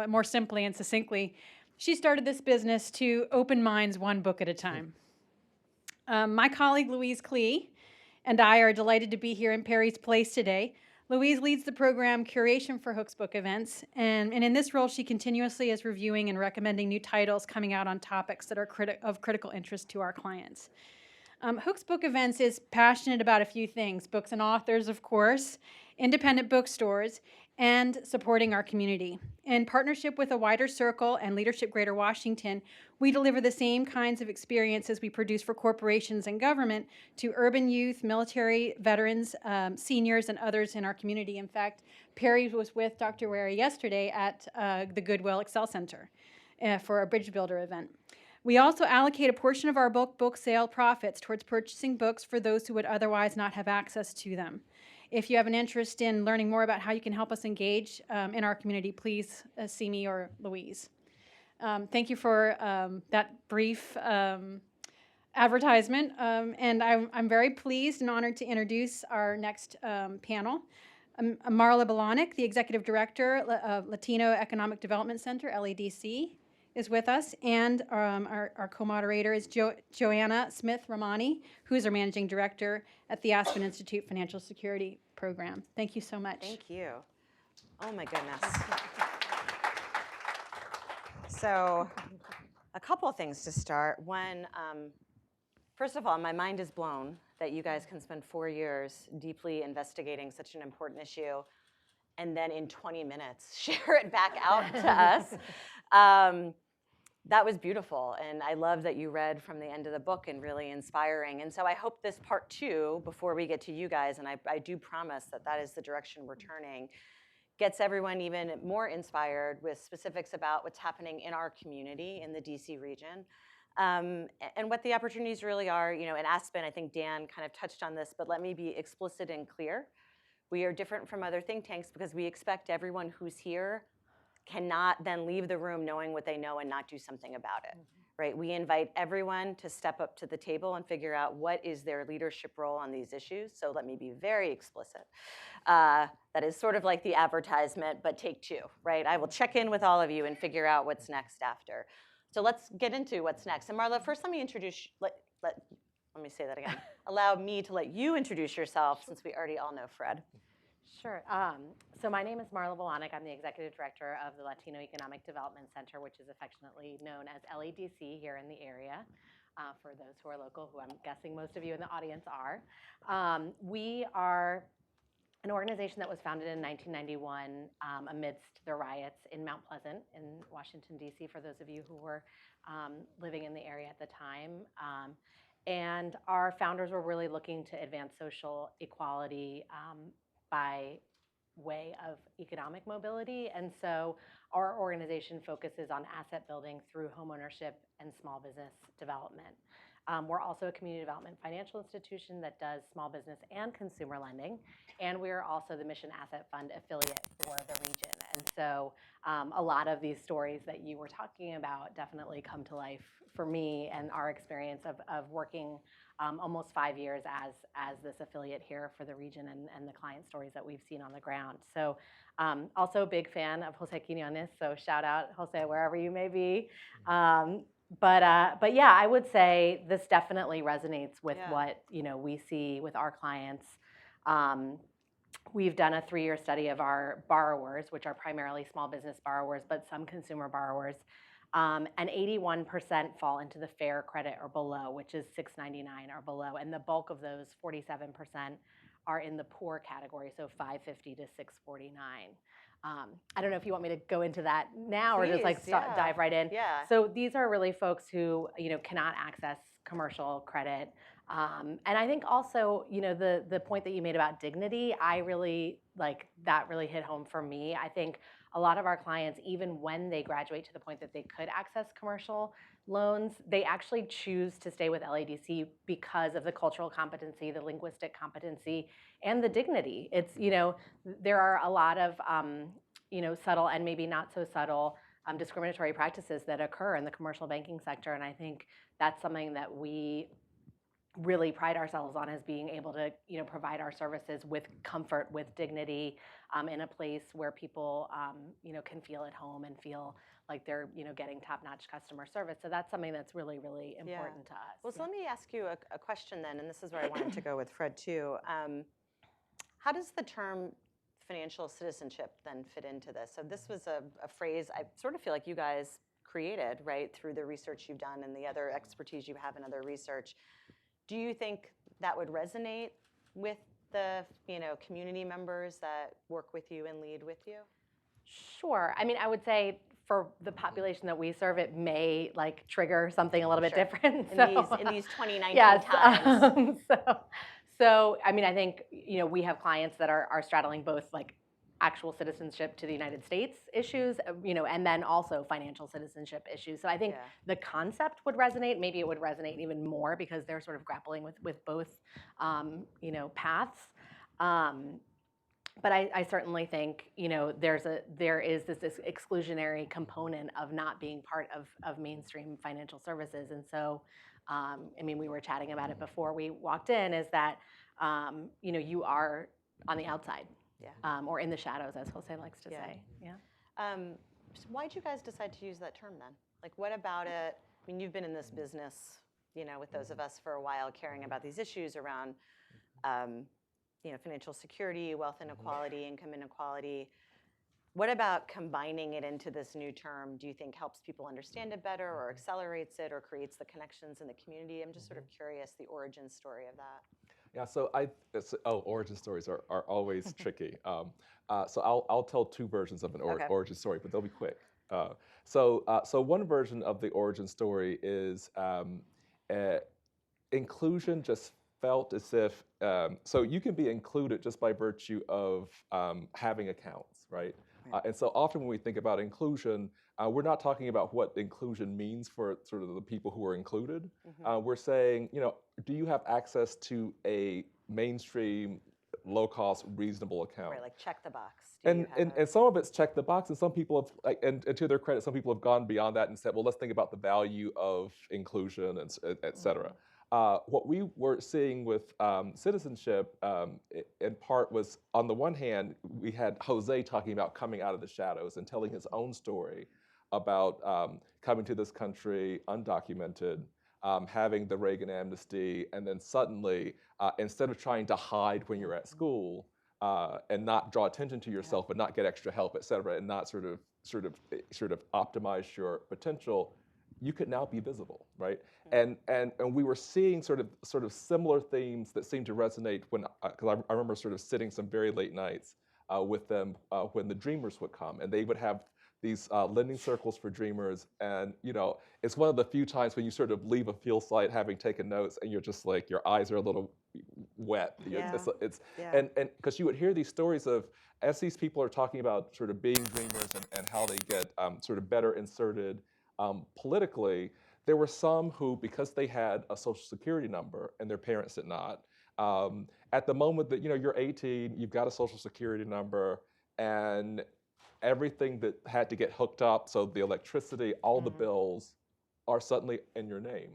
more simply and succinctly, she started this business to open minds one book at a time. My colleague, Louise Klee, and I are delighted to be here in Perry's place today. Louise leads the program Curation for Hooks Book Events, and in this role, she continuously is reviewing and recommending new titles coming out on topics that are of critical interest to our clients. Hooks Book Events is passionate about a few things: books and authors, of course, independent bookstores, and supporting our community. In partnership with a wider circle and Leadership Greater Washington, we deliver the same kinds of experiences we produce for corporations and government to urban youth, military, veterans, seniors, and others in our community. In fact, Perry was with Dr. Wherry yesterday at the Goodwill Excel Center for our Bridge Builder event. We also allocate a portion of our book sale profits towards purchasing books for those who would otherwise not have access to them. If you have an interest in learning more about how you can help us engage in our community, please see me or Louise. Thank you for that brief advertisement. And I'm very pleased and honored to introduce our next panel. Marla Bolanek, the Executive Director of Latino Economic Development Center, LEDC, is with us, and our co-moderator is Joanna Smith-Romani, who is our Managing Director at the Aspen Institute Financial Security Program. Thank you so much. Thank you. Oh my goodness. So a couple things to start. One, first of all, my mind is blown that you guys can spend 4 years deeply investigating such an important issue and then in 20 minutes share it back out to us. That was beautiful, and I love that you read from the end of the book and really inspiring. And so I hope this part 2, before we get to you guys, and I do promise that that is the direction we're turning, gets everyone even more inspired with specifics about what's happening in our community in the DC region, and what the opportunities really are. You know, in Aspen, I think Dan kind of touched on this, but let me be explicit and clear. We are different from other think tanks because we expect everyone who's here cannot then leave the room knowing what they know and not do something about it, right? We invite everyone to step up to the table and figure out what is their leadership role on these issues. So let me be very explicit. That is sort of like the advertisement, but take 2, right? I will check in with all of you and figure out what's next after. So let's get into what's next. And Marla, first let me introduce, let me say that again. Allow me to let you introduce yourself, since we already all know Fred. Sure. So my name is Marla Bolanek. I'm the Executive Director of the Latino Economic Development Center, which is affectionately known as LEDC here in the area, for those who are local, who I'm guessing most of you in the audience are. We are an organization that was founded in 1991 amidst the riots in Mount Pleasant in Washington, D.C., for those of you who were living in the area at the time. And our founders were really looking to advance social equality by way of economic mobility. And so our organization focuses on asset building through homeownership and small business development. We're also a community development financial institution that does small business and consumer lending. And we're also the Mission Asset Fund affiliate for the region. And so a lot of these stories that you were talking about definitely come to life for me and our experience of working almost 5 years as this affiliate here for the region and the client stories that we've seen on the ground. So also a big fan of Jose Quinones, so shout out Jose wherever you may be. But yeah, I would say this definitely resonates with what we see with our clients. We've done a 3-year study of our borrowers, which are primarily small business borrowers, but some consumer borrowers. And 81% fall into the fair credit or below, which is 699 or below. And the bulk of those, 47%, are in the poor category, so 550 to 649. I don't know if you want me to go into that now or just like dive right in. Yeah. So these are really folks who cannot access commercial credit. And I think also, the point that you made about dignity, I really that really hit home for me. I think a lot of our clients, even when they graduate to the point that they could access commercial loans, they actually choose to stay with LADC because of the cultural competency, the linguistic competency, and the dignity. It's, there are a lot of, subtle and maybe not so subtle discriminatory practices that occur in the commercial banking sector. And I think that's something that we really pride ourselves on, as being able to provide our services with comfort, with dignity, in a place where people can feel at home and feel like they're getting top-notch customer service. So that's something that's really, really important to us. Well, so let me ask you a question then, and this is where I wanted to go with Fred too. How does the term financial citizenship then fit into this? So this was a phrase I sort of feel like you guys created, right, through the research you've done and the other expertise you have in other research. Do you think that would resonate with the community members that work with you and lead with you? Sure. I mean, I would say for the population that we serve, it may trigger something a little bit different. In these 2019 times. So I mean, I think we have clients that are straddling both actual citizenship to the United States issues, and then also financial citizenship issues. So I think the concept would resonate. Maybe it would resonate even more because they're sort of grappling with both, paths. But I certainly think there is this exclusionary component of not being part of mainstream financial services. And so, I mean, we were chatting about it before we walked in. Is that you are on the outside. Or in the shadows, as Jose likes to say. So why'd you guys decide to use that term then? What about it? I mean, you've been in this business, with those of us for a while, caring about these issues around, financial security, wealth inequality, income inequality. What about combining it into this new term, do you think helps people understand it better, or accelerates it, or creates the connections in the community? I'm just sort of curious, the origin story of that. Yeah, so origin stories are always tricky. So I'll tell two versions of an origin story, but they'll be quick. So one version of the origin story is inclusion just felt as if, so you can be included just by virtue of having accounts, right? And so often when we think about inclusion, we're not talking about what inclusion means for sort of the people who are included. We're saying, do you have access to a mainstream, low-cost, reasonable account? Right, check the box. And some of it's check the box, and some people have, and to their credit, some people have gone beyond that and said, well, let's think about the value of inclusion, and et cetera. What we were seeing with citizenship, in part, was on the one hand, we had Jose talking about coming out of the shadows and telling his own story about coming to this country undocumented, having the Reagan amnesty, and then suddenly, instead of trying to hide when you're at school and not draw attention to yourself, but not get extra help, et cetera, and not sort of optimize your potential, you could now be visible, right? And we were seeing sort of similar themes that seemed to resonate when, because I remember sort of sitting some very late nights with them when the Dreamers would come, and they would have these lending circles for dreamers. And it's one of the few times when you sort of leave a field site having taken notes and you're just like, your eyes are a little wet. Yeah. It's Yeah. and because you would hear these stories of, as these people are talking about sort of being dreamers and how they get sort of better inserted politically, there were some who, because they had a social security number and their parents did not, at the moment that you're 18, you've got a social security number, and everything that had to get hooked up, so the electricity, all the bills, are suddenly in your name.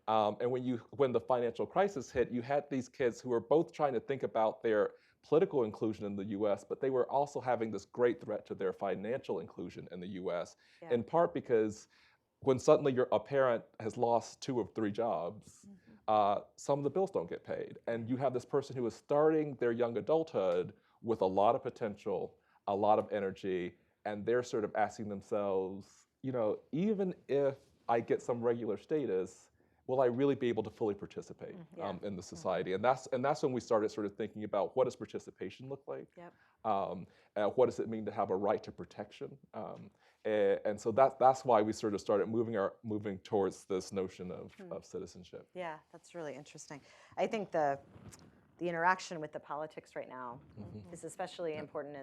And when the financial crisis hit, you had these kids who were both trying to think about their political inclusion in the U.S., but they were also having this great threat to their financial inclusion in the U.S., in part because when suddenly a parent has lost 2 or 3 jobs, some of the bills don't get paid. And you have this person who is starting their young adulthood with a lot of potential, a lot of energy, and they're sort of asking themselves, even if I get some regular status, will I really be able to fully participate in the society? And that's when we started sort of thinking about, what does participation look like? Yep. What does it mean to have a right to protection? And so that's why we sort of started moving towards this notion of citizenship. Yeah, that's really interesting. I think the interaction with the politics right now is especially important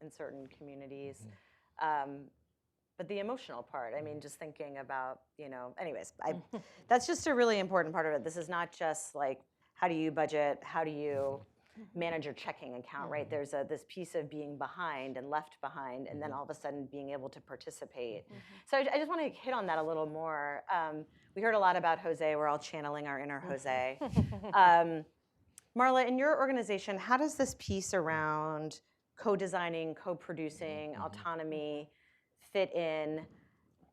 in certain communities. But the emotional part, I mean, just thinking about, anyways, that's just a really important part of it. This is not just like, how do you budget? How do you manage your checking account, right? There's this piece of being behind and left behind, and then all of a sudden being able to participate. So I just want to hit on that a little more. We heard a lot about Jose. We're all channeling our inner Jose. Marla, in your organization, how does this piece around co-designing, co-producing, autonomy fit in?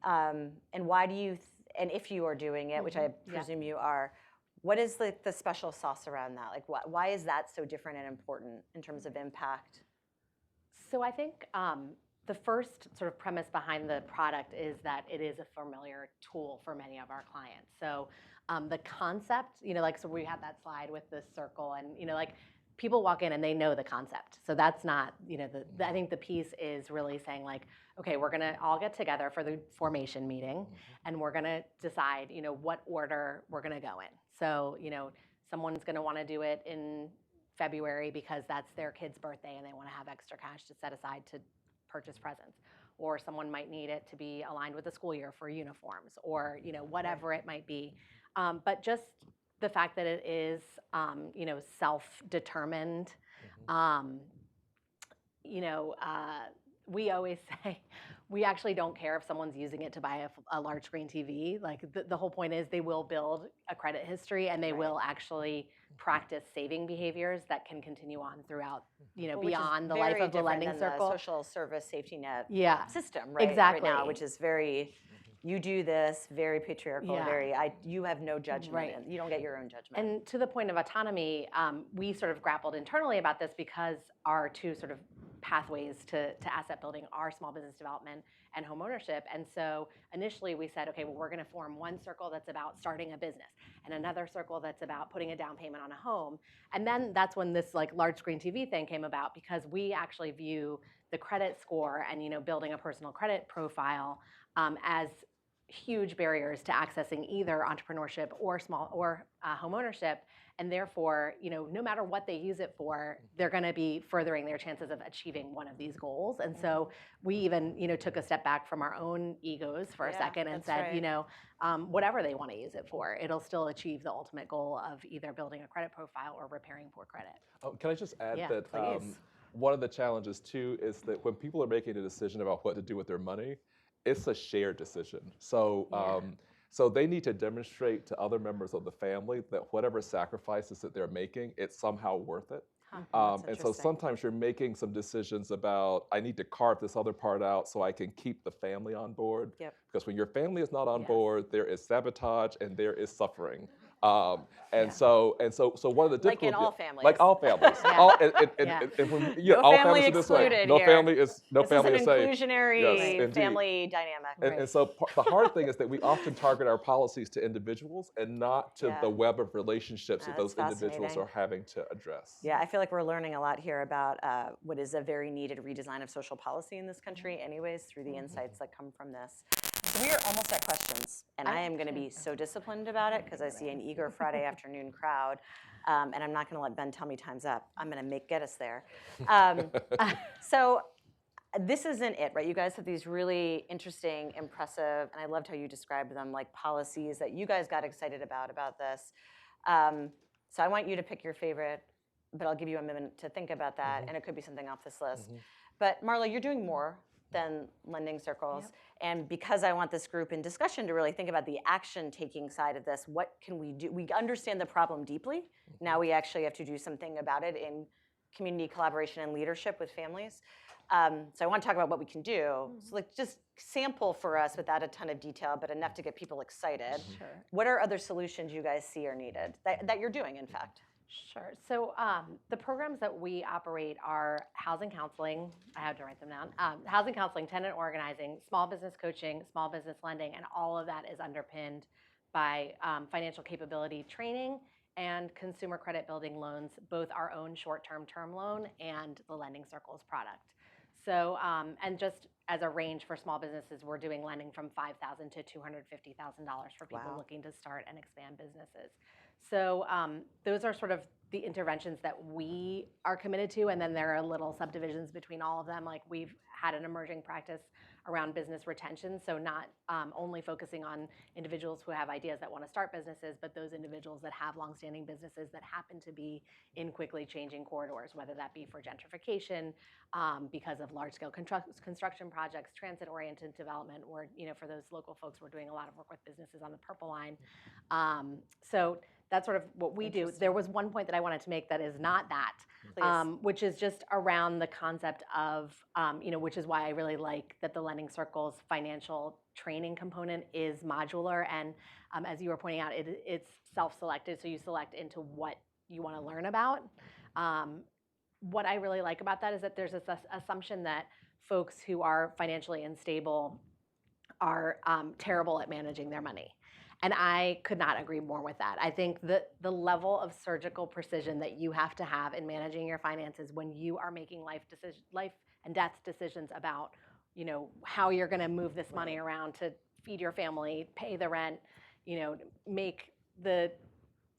And why do you, and if you are doing it, which I presume you are, what is the special sauce around that? Like, why is that so different and important in terms of impact? So I think the first sort of premise behind the product is that it is a familiar tool for many of our clients. So the concept, so we had that slide with the circle, and people walk in and they know the concept. So that's not, I think the piece is really saying like, okay, we're gonna all get together for the formation meeting, and we're gonna decide, what order we're gonna go in. So, someone's gonna wanna do it in February because that's their kid's birthday and they wanna have extra cash to set aside to purchase presents. Or someone might need it to be aligned with the school year for uniforms, or, whatever it might be. But just the fact that it is, self-determined, we always say, we actually don't care if someone's using it to buy a large screen TV. Like the whole point is they will build a credit history, and they will actually practice saving behaviors that can continue on throughout, beyond the life of the lending circle. The social service safety net system, right? Exactly. Right now, which is very, you do this, very patriarchal, you have no judgment. Right. You don't get your own judgment. And to the point of autonomy, we sort of grappled internally about this because our 2 sort of pathways to asset building are small business development and homeownership. And so initially we said, okay, well, we're gonna form one circle that's about starting a business, and another circle that's about putting a down payment on a home. And then that's when this like large screen TV thing came about, because we actually view the credit score and building a personal credit profile as huge barriers to accessing either entrepreneurship or homeownership. And therefore, no matter what they use it for, they're going to be furthering their chances of achieving one of these goals. And so we even, took a step back from our own egos for a second and said, whatever they want to use it for, it'll still achieve the ultimate goal of either building a credit profile or repairing poor credit. Can I just add that please. One of the challenges too is that when people are making a decision about what to do with their money, it's a shared decision. So so they need to demonstrate to other members of the family that whatever sacrifices that they're making, it's somehow worth it. And so sometimes you're making some decisions about, I need to carve this other part out so I can keep the family on board. Because when your family is not on board, there is sabotage and there is suffering And so one of the Like in difficulties, all families. like all families, Yeah. all, Yeah. and when, No all family families are this way. excluded No here. family is This is an safe. inclusionary Yes, indeed. family dynamic. And so the hard thing is that we often target our policies to individuals and not to Yeah. the web of relationships that That's those individuals fascinating. are having to address. Yeah, I feel like we're learning a lot here about what is a very needed redesign of social policy in this country, anyways, through the insights that come from this. So we are almost at questions, and I am going to be so disciplined about it because I see an eager Friday afternoon crowd, and I'm not going to let Ben tell me time's up. I'm going to get us there. So this isn't it, right? You guys have these really interesting, impressive, and I loved how you described them, like policies that you guys got excited about this. So I want you to pick your favorite, but I'll give you a minute to think about that, and it could be something off this list. But Marla, you're doing more than lending circles. Yep. And because I want this group in discussion to really think about the action-taking side of this, what can we do? We understand the problem deeply. Now we actually have to do something about it in community collaboration and leadership with families. So I want to talk about what we can do. So like just sample for us without a ton of detail, but enough to get people excited. Sure. What are other solutions you guys see are needed that you're doing, in fact? Sure. So the programs that we operate are housing counseling. I have to write them down. Housing counseling, tenant organizing, small business coaching, small business lending, and all of that is underpinned by financial capability training and consumer credit building loans, both our own short-term term loan and the Lending Circles product. So, and just as a range for small businesses, we're doing lending from $5,000 to $250,000 for people Wow. looking to start and expand businesses. So those are sort of the interventions that we are committed to, and then there are little subdivisions between all of them. Like we've had an emerging practice around business retention, so not only focusing on individuals who have ideas that want to start businesses, but those individuals that have longstanding businesses that happen to be in quickly changing corridors, whether that be for gentrification, because of large-scale construction projects, transit-oriented development, or for those local folks, we're doing a lot of work with businesses on the Purple Line. So that's sort of what we do. There was one point that I wanted to make that is not that, which is just around the concept of, which is why I really like that the Lending Circles financial training component is modular. And as you were pointing out, it's self-selected, so you select into what you want to learn about. What I really like about that is that there's this assumption that folks who are financially unstable are terrible at managing their money. And I could not agree more with that. I think that the level of surgical precision that you have to have in managing your finances when you are making life and death decisions about, how you're going to move this money around to feed your family, pay the rent, make the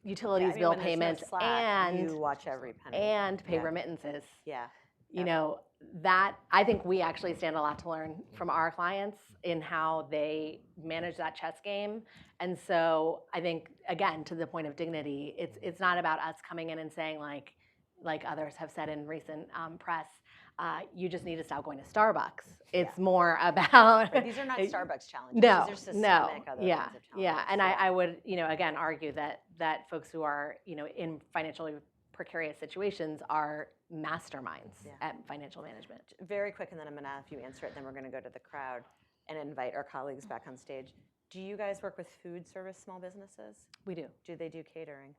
utilities bill payment, and you watch every penny and pay remittances. Yeah. That I think we actually stand a lot to learn from our clients in how they manage that chess game. And so I think, again, to the point of dignity, it's not about us coming in and saying like others have said in recent press, you just need to stop going to Starbucks. It's more about these are not Starbucks challenges. No, these are systemic other kinds of challenges. Yeah, and I would again argue that folks who are in financially precarious situations are masterminds at financial management. Very quick, and then I'm going to, if you answer it, then we're going to go to the crowd and invite our colleagues back on stage. Do you guys work with food service small businesses? We do. Do they do catering?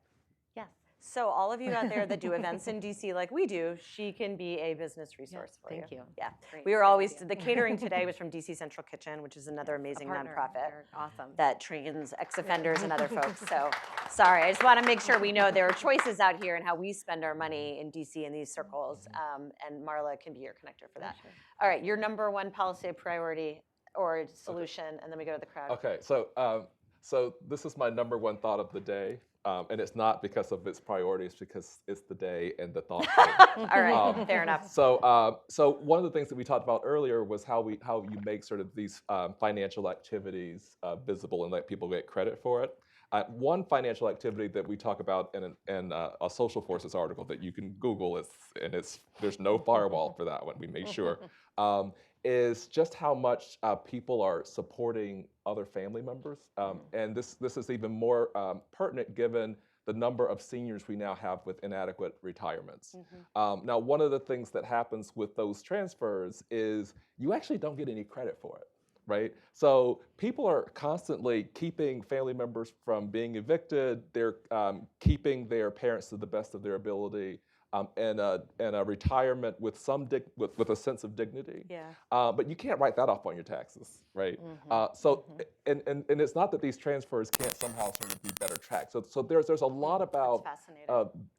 Yes. So all of you out there that do events in DC like we do, she can be a business resource for you. Thank you. Yeah. Great. We were always, the catering today was from DC Central Kitchen, which is another amazing nonprofit. They're awesome. That trains ex-offenders and other folks. So sorry, I just want to make sure we know there are choices out here and how we spend our money in DC in these circles. And Marla can be your connector for that. Sure. All right, your number one policy priority or solution, and then we go to the crowd. Okay, so this is my number one thought of the day. And it's not because of its priorities, because it's the day and the thought. All right, fair enough. So one of the things that we talked about earlier was how you make sort of these financial activities visible and let people get credit for it. One financial activity that we talk about in a Social Forces article that you can Google, there's no firewall for that one. We made sure. Is just how much people are supporting other family members. And this is even more pertinent given the number of seniors we now have with inadequate retirements. Now, one of the things that happens with those transfers is you actually don't get any credit for it. right? So people are constantly keeping family members from being evicted. They're keeping their parents to the best of their ability, and a retirement with with a sense of dignity. Yeah. But you can't write that off on your taxes, right? And it's not that these transfers can't somehow sort of be better tracked. So there's a lot about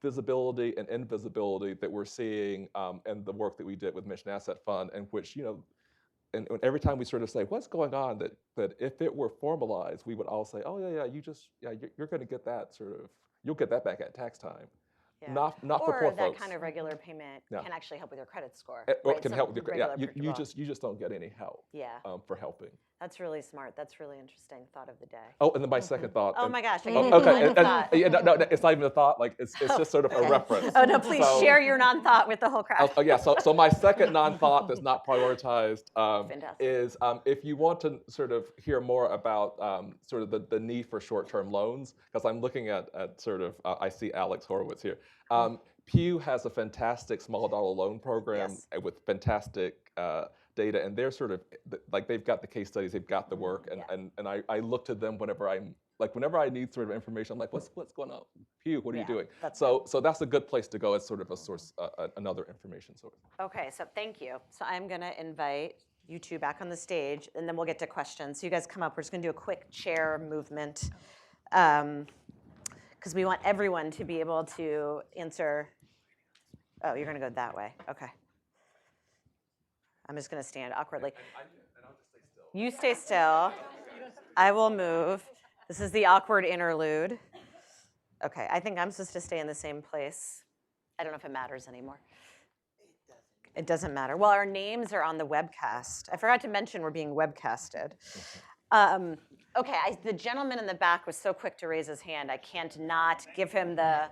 visibility and invisibility that we're seeing, and the work that we did with Mission Asset Fund, in which, and every time we sort of say, what's going on, that if it were formalized, we would all say, oh yeah, you're going to get that you'll get that back at tax time. Yeah. Not for or poor that folks. kind of regular payment can actually help with your credit score. Or right? can Some help with your, regular you just don't get any help. Yeah. For helping. That's really smart. That's really interesting thought of the day. Oh, and then my second thought. Oh my gosh. Okay, no, it's not even a thought. Like it's just sort of a reference. Oh no, please share your non-thought with the whole crowd. Yeah. So my second non-thought that's not prioritized is if you want to sort of hear more about sort of the need for short-term loans, because I'm looking at sort of I see Alex Horowitz here. Pew has a fantastic small dollar loan program with fantastic data, and they're sort of like they've got the case studies, they've got the work, and I look to them whenever I need sort of information. I'm like, what's going on, Pew? What are you doing? So that's a good place to go as sort of a source, another information source. Okay, so thank you. So I'm going to invite you two back on the stage, and then we'll get to questions. So you guys come up. We're just going to do a quick chair movement, because we want everyone to be able to answer. Oh, you're going to go that way. Okay. I'm just going to stand awkwardly. And I'll just stay still. You stay still. I will move. This is the awkward interlude. Okay, I think I'm supposed to stay in the same place. I don't know if it matters anymore. It doesn't matter. Well, our names are on the webcast. I forgot to mention we're being webcasted. Okay, the gentleman in the back was so quick to raise his hand. I can't not give him the,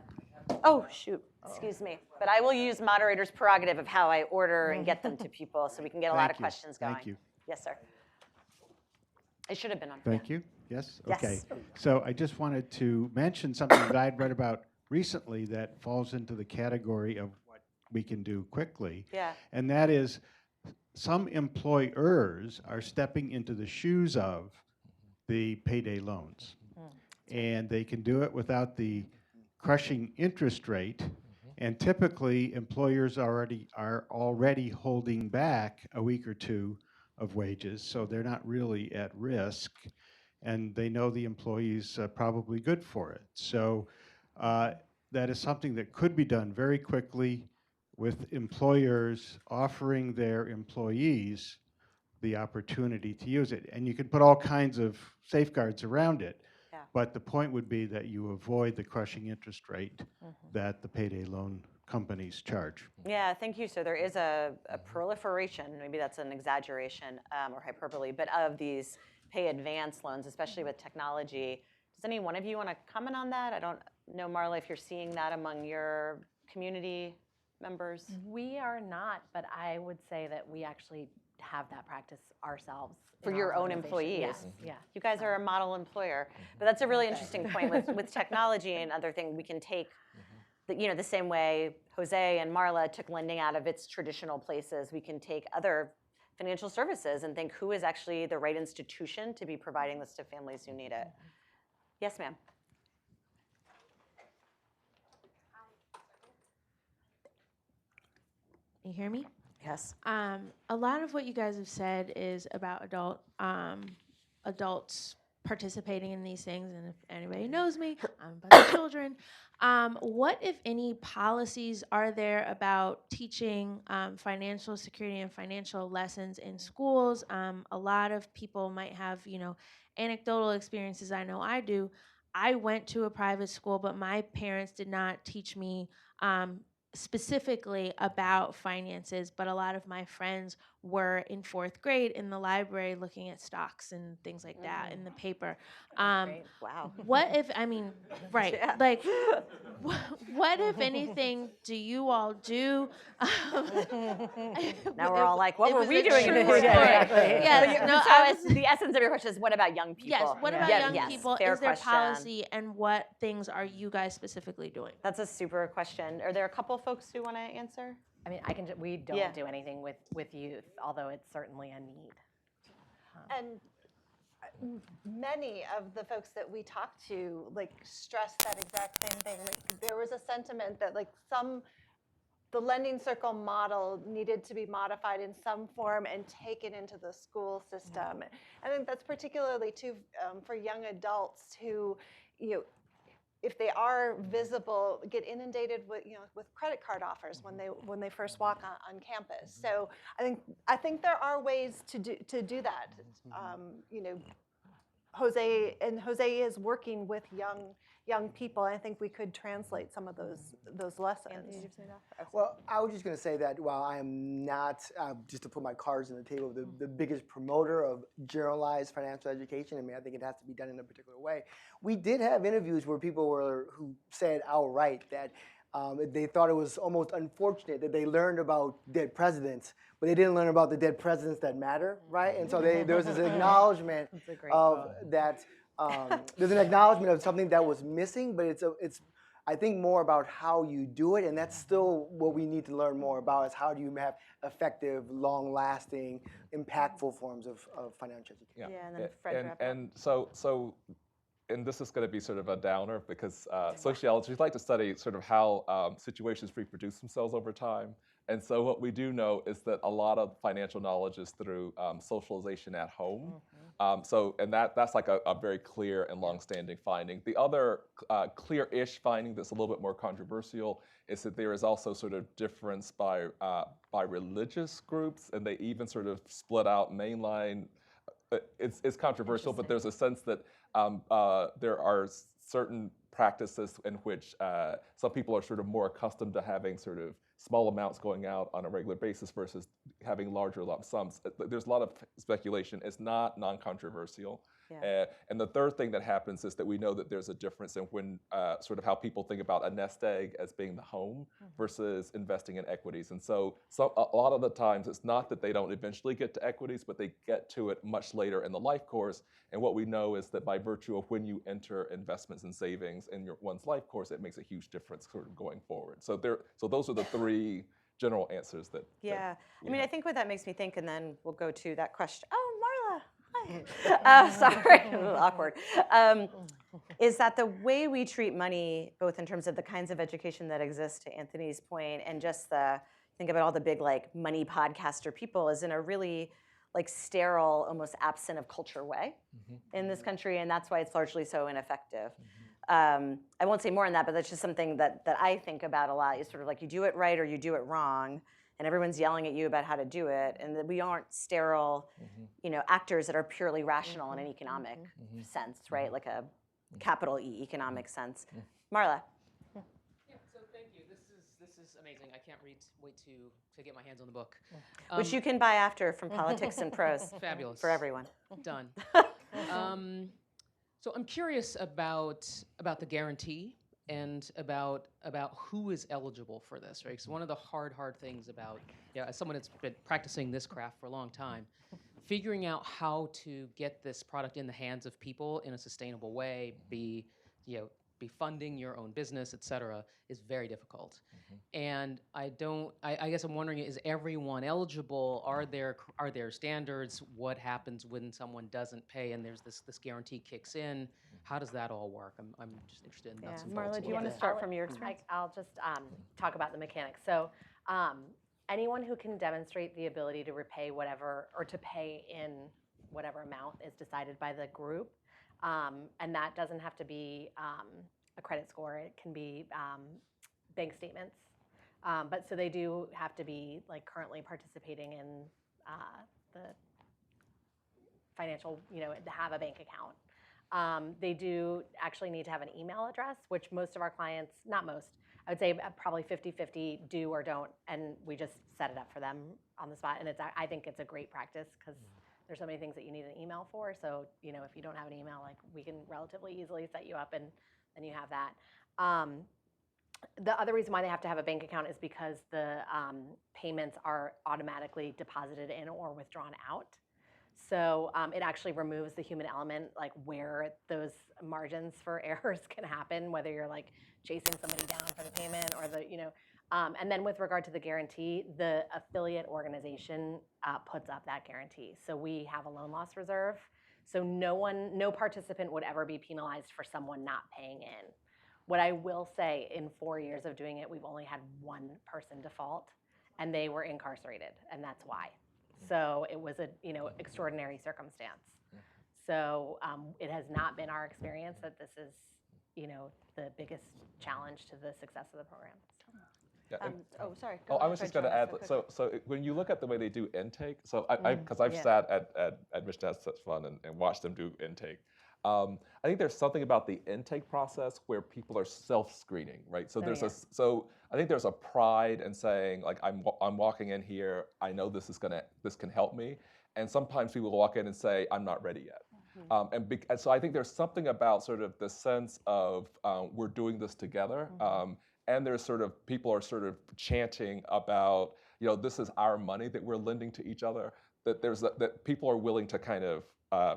oh, shoot. Excuse me, but I will use moderator's prerogative of how I order and get them to people so we can get a lot of questions going. Thank you. Yes, sir. It should have been on. Thank you. Yes? Yes. Okay. So I just wanted to mention something that I'd read about recently that falls into the category of what we can do quickly. Yeah. And that is some employers are stepping into the shoes of the payday loans. And they can do it without the crushing interest rate. And typically, employers are already holding back a week or two of wages, so they're not really at risk, and they know the employee's probably good for it. So that is something that could be done very quickly with employers offering their employees the opportunity to use it. And you can put all kinds of safeguards around it. But the point would be that you avoid the crushing interest rate that the payday loan companies charge. Yeah, thank you. So there is a proliferation, maybe that's an exaggeration or hyperbole, but of these pay advance loans, especially with technology. Does any one of you want to comment on that? I don't know, Marla, if you're seeing that among your community members. We are not, but I would say that we actually have that practice ourselves. For your own employees. Yes. Yeah. You guys are a model employer. But that's a really interesting point with technology and other things. We can take, the same way Jose and Marla took lending out of its traditional places, we can take other financial services and think who is actually the right institution to be providing this to families who need it. Yes, ma'am. You hear me? Yes. A lot of what you guys have said is about adults participating in these things, and if anybody knows me, I'm about the children. What, if any, policies are there about teaching financial security and financial lessons in schools? A lot of people might have, anecdotal experiences. I know I do. I went to a private school, but my parents did not teach me specifically about finances, but a lot of my friends were in 4th grade in the library looking at stocks and things like that in the paper. Wow. What if, right, Yeah. like, what if anything do you all do? Now we're all like, what were we doing in the true story. Yes, the essence of your question is, what about young people? Yes, what about young people? Fair Is there question. policy, and what things are you guys specifically doing? That's a super question. Are there a couple folks who want to answer? I mean, we don't do anything with youth, although it's certainly a need. And many of the folks that we talked to stressed that exact same thing. There was a sentiment that the lending circle model needed to be modified in some form and taken into the school system. I think that's particularly true for young adults who, if they are visible, get inundated with credit card offers when they first walk on campus. So I think there are ways to do that. Jose is working with young people. I think we could translate some of those lessons. Well, I was just going to say that while I am not, just to put my cards on the table, the biggest promoter of generalized financial education, I think it has to be done in a particular way. We did have interviews where people who said outright that they thought it was almost unfortunate that they learned about dead presidents, but they didn't learn about the dead presidents that matter, right? And so there was this acknowledgement of that. There's an acknowledgement of something that was missing, but it's I think more about how you do it, and that's still what we need to learn more about is how do you have effective, long-lasting, impactful forms of financial education. Yeah, and then Fred and so and this is going to be sort of a downer because sociologists like to study sort of how situations reproduce themselves over time. And so what we do know is that a lot of financial knowledge is through socialization at home. And that's like a very clear and long-standing finding. The other clear-ish finding that's a little bit more controversial is that there is also sort of difference by religious groups, and they even sort of split out mainline. It's controversial, but there's a sense that there are certain practices in which some people are sort of more accustomed to having sort of small amounts going out on a regular basis versus having larger lump sums. There's a lot of speculation. It's not non-controversial. Yeah. And the third thing that happens is that we know that there's a difference in when sort of how people think about a nest egg as being the home versus investing in equities. And so a lot of the times it's not that they don't eventually get to equities, but they get to it much later in the life course. And what we know is that by virtue of when you enter investments and savings in one's life course, it makes a huge difference sort of going forward. So those are the three general answers that. Yeah, I think what that makes me think, and then we'll go to that question. Oh, Marla. Hi. Sorry, a little awkward. Is that the way we treat money, both in terms of the kinds of education that exists, to Anthony's point, and just think about all the big money podcaster people, is in a really sterile, almost absent of culture way in this country, and that's why it's largely so ineffective. I won't say more on that, but that's just something that I think about a lot. Is sort of you do it right or you do it wrong, and everyone's yelling at you about how to do it, and that we aren't sterile, actors that are purely rational in an economic sense, right? Like a capital E economic sense. Marla. Yeah, so thank you. This is amazing. I can't wait to get my hands on the book. Which you can buy after from Politics and Prose. Fabulous. For everyone. Done. So I'm curious about the guarantee and about who is eligible for this, right? Because one of the hard things about, as someone that's been practicing this craft for a long time, figuring out how to get this product in the hands of people in a sustainable way, be funding your own business, et cetera, is very difficult. And I guess I'm wondering, is everyone eligible? Are there standards? What happens when someone doesn't pay and there's this guarantee kicks in? How does that all work? I'm just interested in nuts and bolts. Marla, do you want to start from your experience? I'll just talk about the mechanics. So anyone who can demonstrate the ability to repay whatever, or to pay in whatever amount is decided by the group, and that doesn't have to be a credit score. It can be bank statements. But so they do have to be currently participating in the financial, to have a bank account. They do actually need to have an email address, which most of our clients, not most, I would say probably 50-50 do or don't, and we just set it up for them on the spot. And I think it's a great practice because there's so many things that you need an email for. So, if you don't have an email, we can relatively easily set you up and you have that. The other reason why they have to have a bank account is because the payments are automatically deposited in or withdrawn out. So it actually removes the human element, where those margins for errors can happen, whether you're chasing somebody down for the payment or And then with regard to the guarantee, the affiliate organization puts up that guarantee. So we have a loan loss reserve. So no participant would ever be penalized for someone not paying in. What I will say, in 4 years of doing it, we've only had one person default, and they were incarcerated, and that's why. So it was a extraordinary circumstance. So it has not been our experience that this is the biggest challenge to the success of the program. Yeah, Sorry. I was just going to add, so when you look at the way they do intake, so because I've sat at Michigan Asset Fund and watched them do intake, I think there's something about the intake process where people are self-screening, right? So so I think there's a pride in saying, like, I'm walking in here, I know this can help me, and sometimes people walk in and say, I'm not ready yet. And so I think there's something about sort of the sense of we're doing this together. And there's people are sort of chanting about, this is our money that we're lending to each other, that people are willing to kind of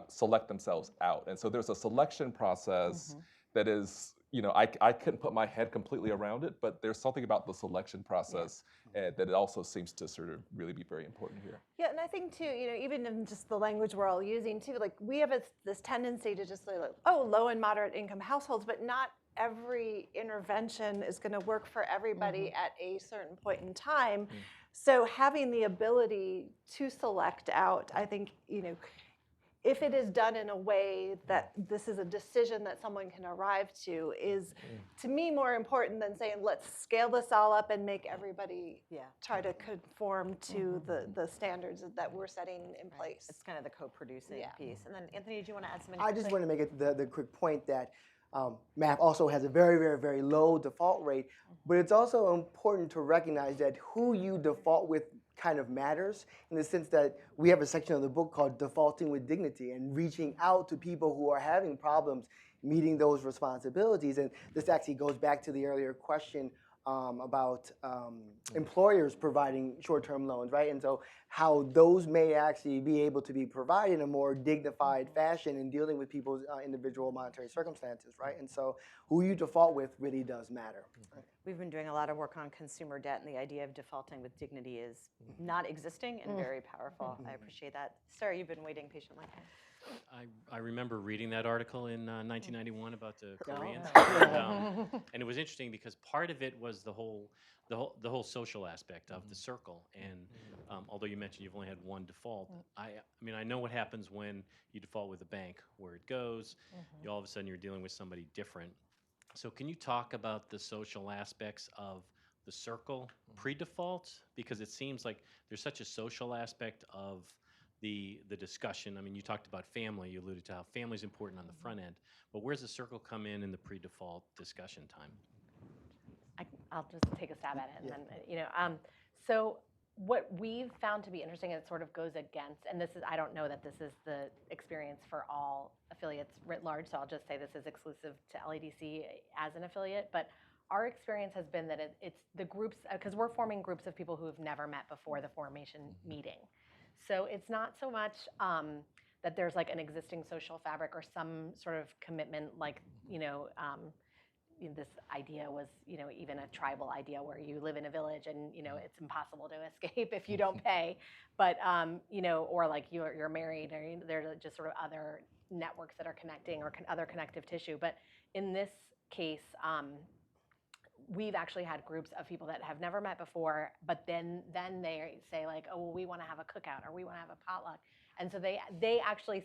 select themselves out. And so there's a selection process that is, I couldn't put my head completely around it, but there's something about the selection process that it also seems to sort of really be very important here. Yeah, and I think too, even in just the language we're all using too, like we have this tendency to just say, like, oh, low and moderate income households, but not every intervention is going to work for everybody at a certain point in time. So having the ability to select out, I think, if it is done in a way that this is a decision that someone can arrive to, is to me more important than saying, let's scale this all up and make everybody try to conform to the standards that we're setting in place. It's kind of the co-producing piece. And then Anthony, do you want to add something? I just want to make it the quick point that math also has a very, very, very low default rate, but it's also important to recognize that who you default with kind of matters, in the sense that we have a section of the book called Defaulting with Dignity, and reaching out to people who are having problems meeting those responsibilities. And this actually goes back to the earlier question about employers providing short-term loans, right? And so how those may actually be able to be provided in a more dignified fashion in dealing with people's individual monetary circumstances, right? And so who you default with really does matter. We've been doing a lot of work on consumer debt, and the idea of defaulting with dignity is not existing and very powerful. I appreciate that. Sarah, you've been waiting patiently. I remember reading that article in 1991 about the Koreans, and it was interesting because part of it was the whole social aspect of the circle. And although you mentioned you've only had one default, I mean I know what happens when you default with a bank, where it goes. You all of a sudden you're dealing with somebody different. So can you talk about the social aspects of the circle pre-default? Because it seems like there's such a social aspect of the discussion. I mean, you talked about family. You alluded to how family is important on the front end. But where's the circle come in the pre-default discussion time? I'll just take a stab at it. And then, so what we've found to be interesting, and it sort of goes against, and this is, I don't know that this is the experience for all affiliates writ large, so I'll just say this is exclusive to LADC as an affiliate, but our experience has been that it's the groups, because we're forming groups of people who have never met before the formation meeting. So it's not so much that there's like an existing social fabric or some sort of commitment, like, this idea was, even a tribal idea where you live in a village and, it's impossible to escape if you don't pay. But, or like you're married, or there's just sort of other networks that are connecting or other connective tissue. But in this case, we've actually had groups of people that have never met before, but then they say like, oh, well, we want to have a cookout or we want to have a potluck. And so they actually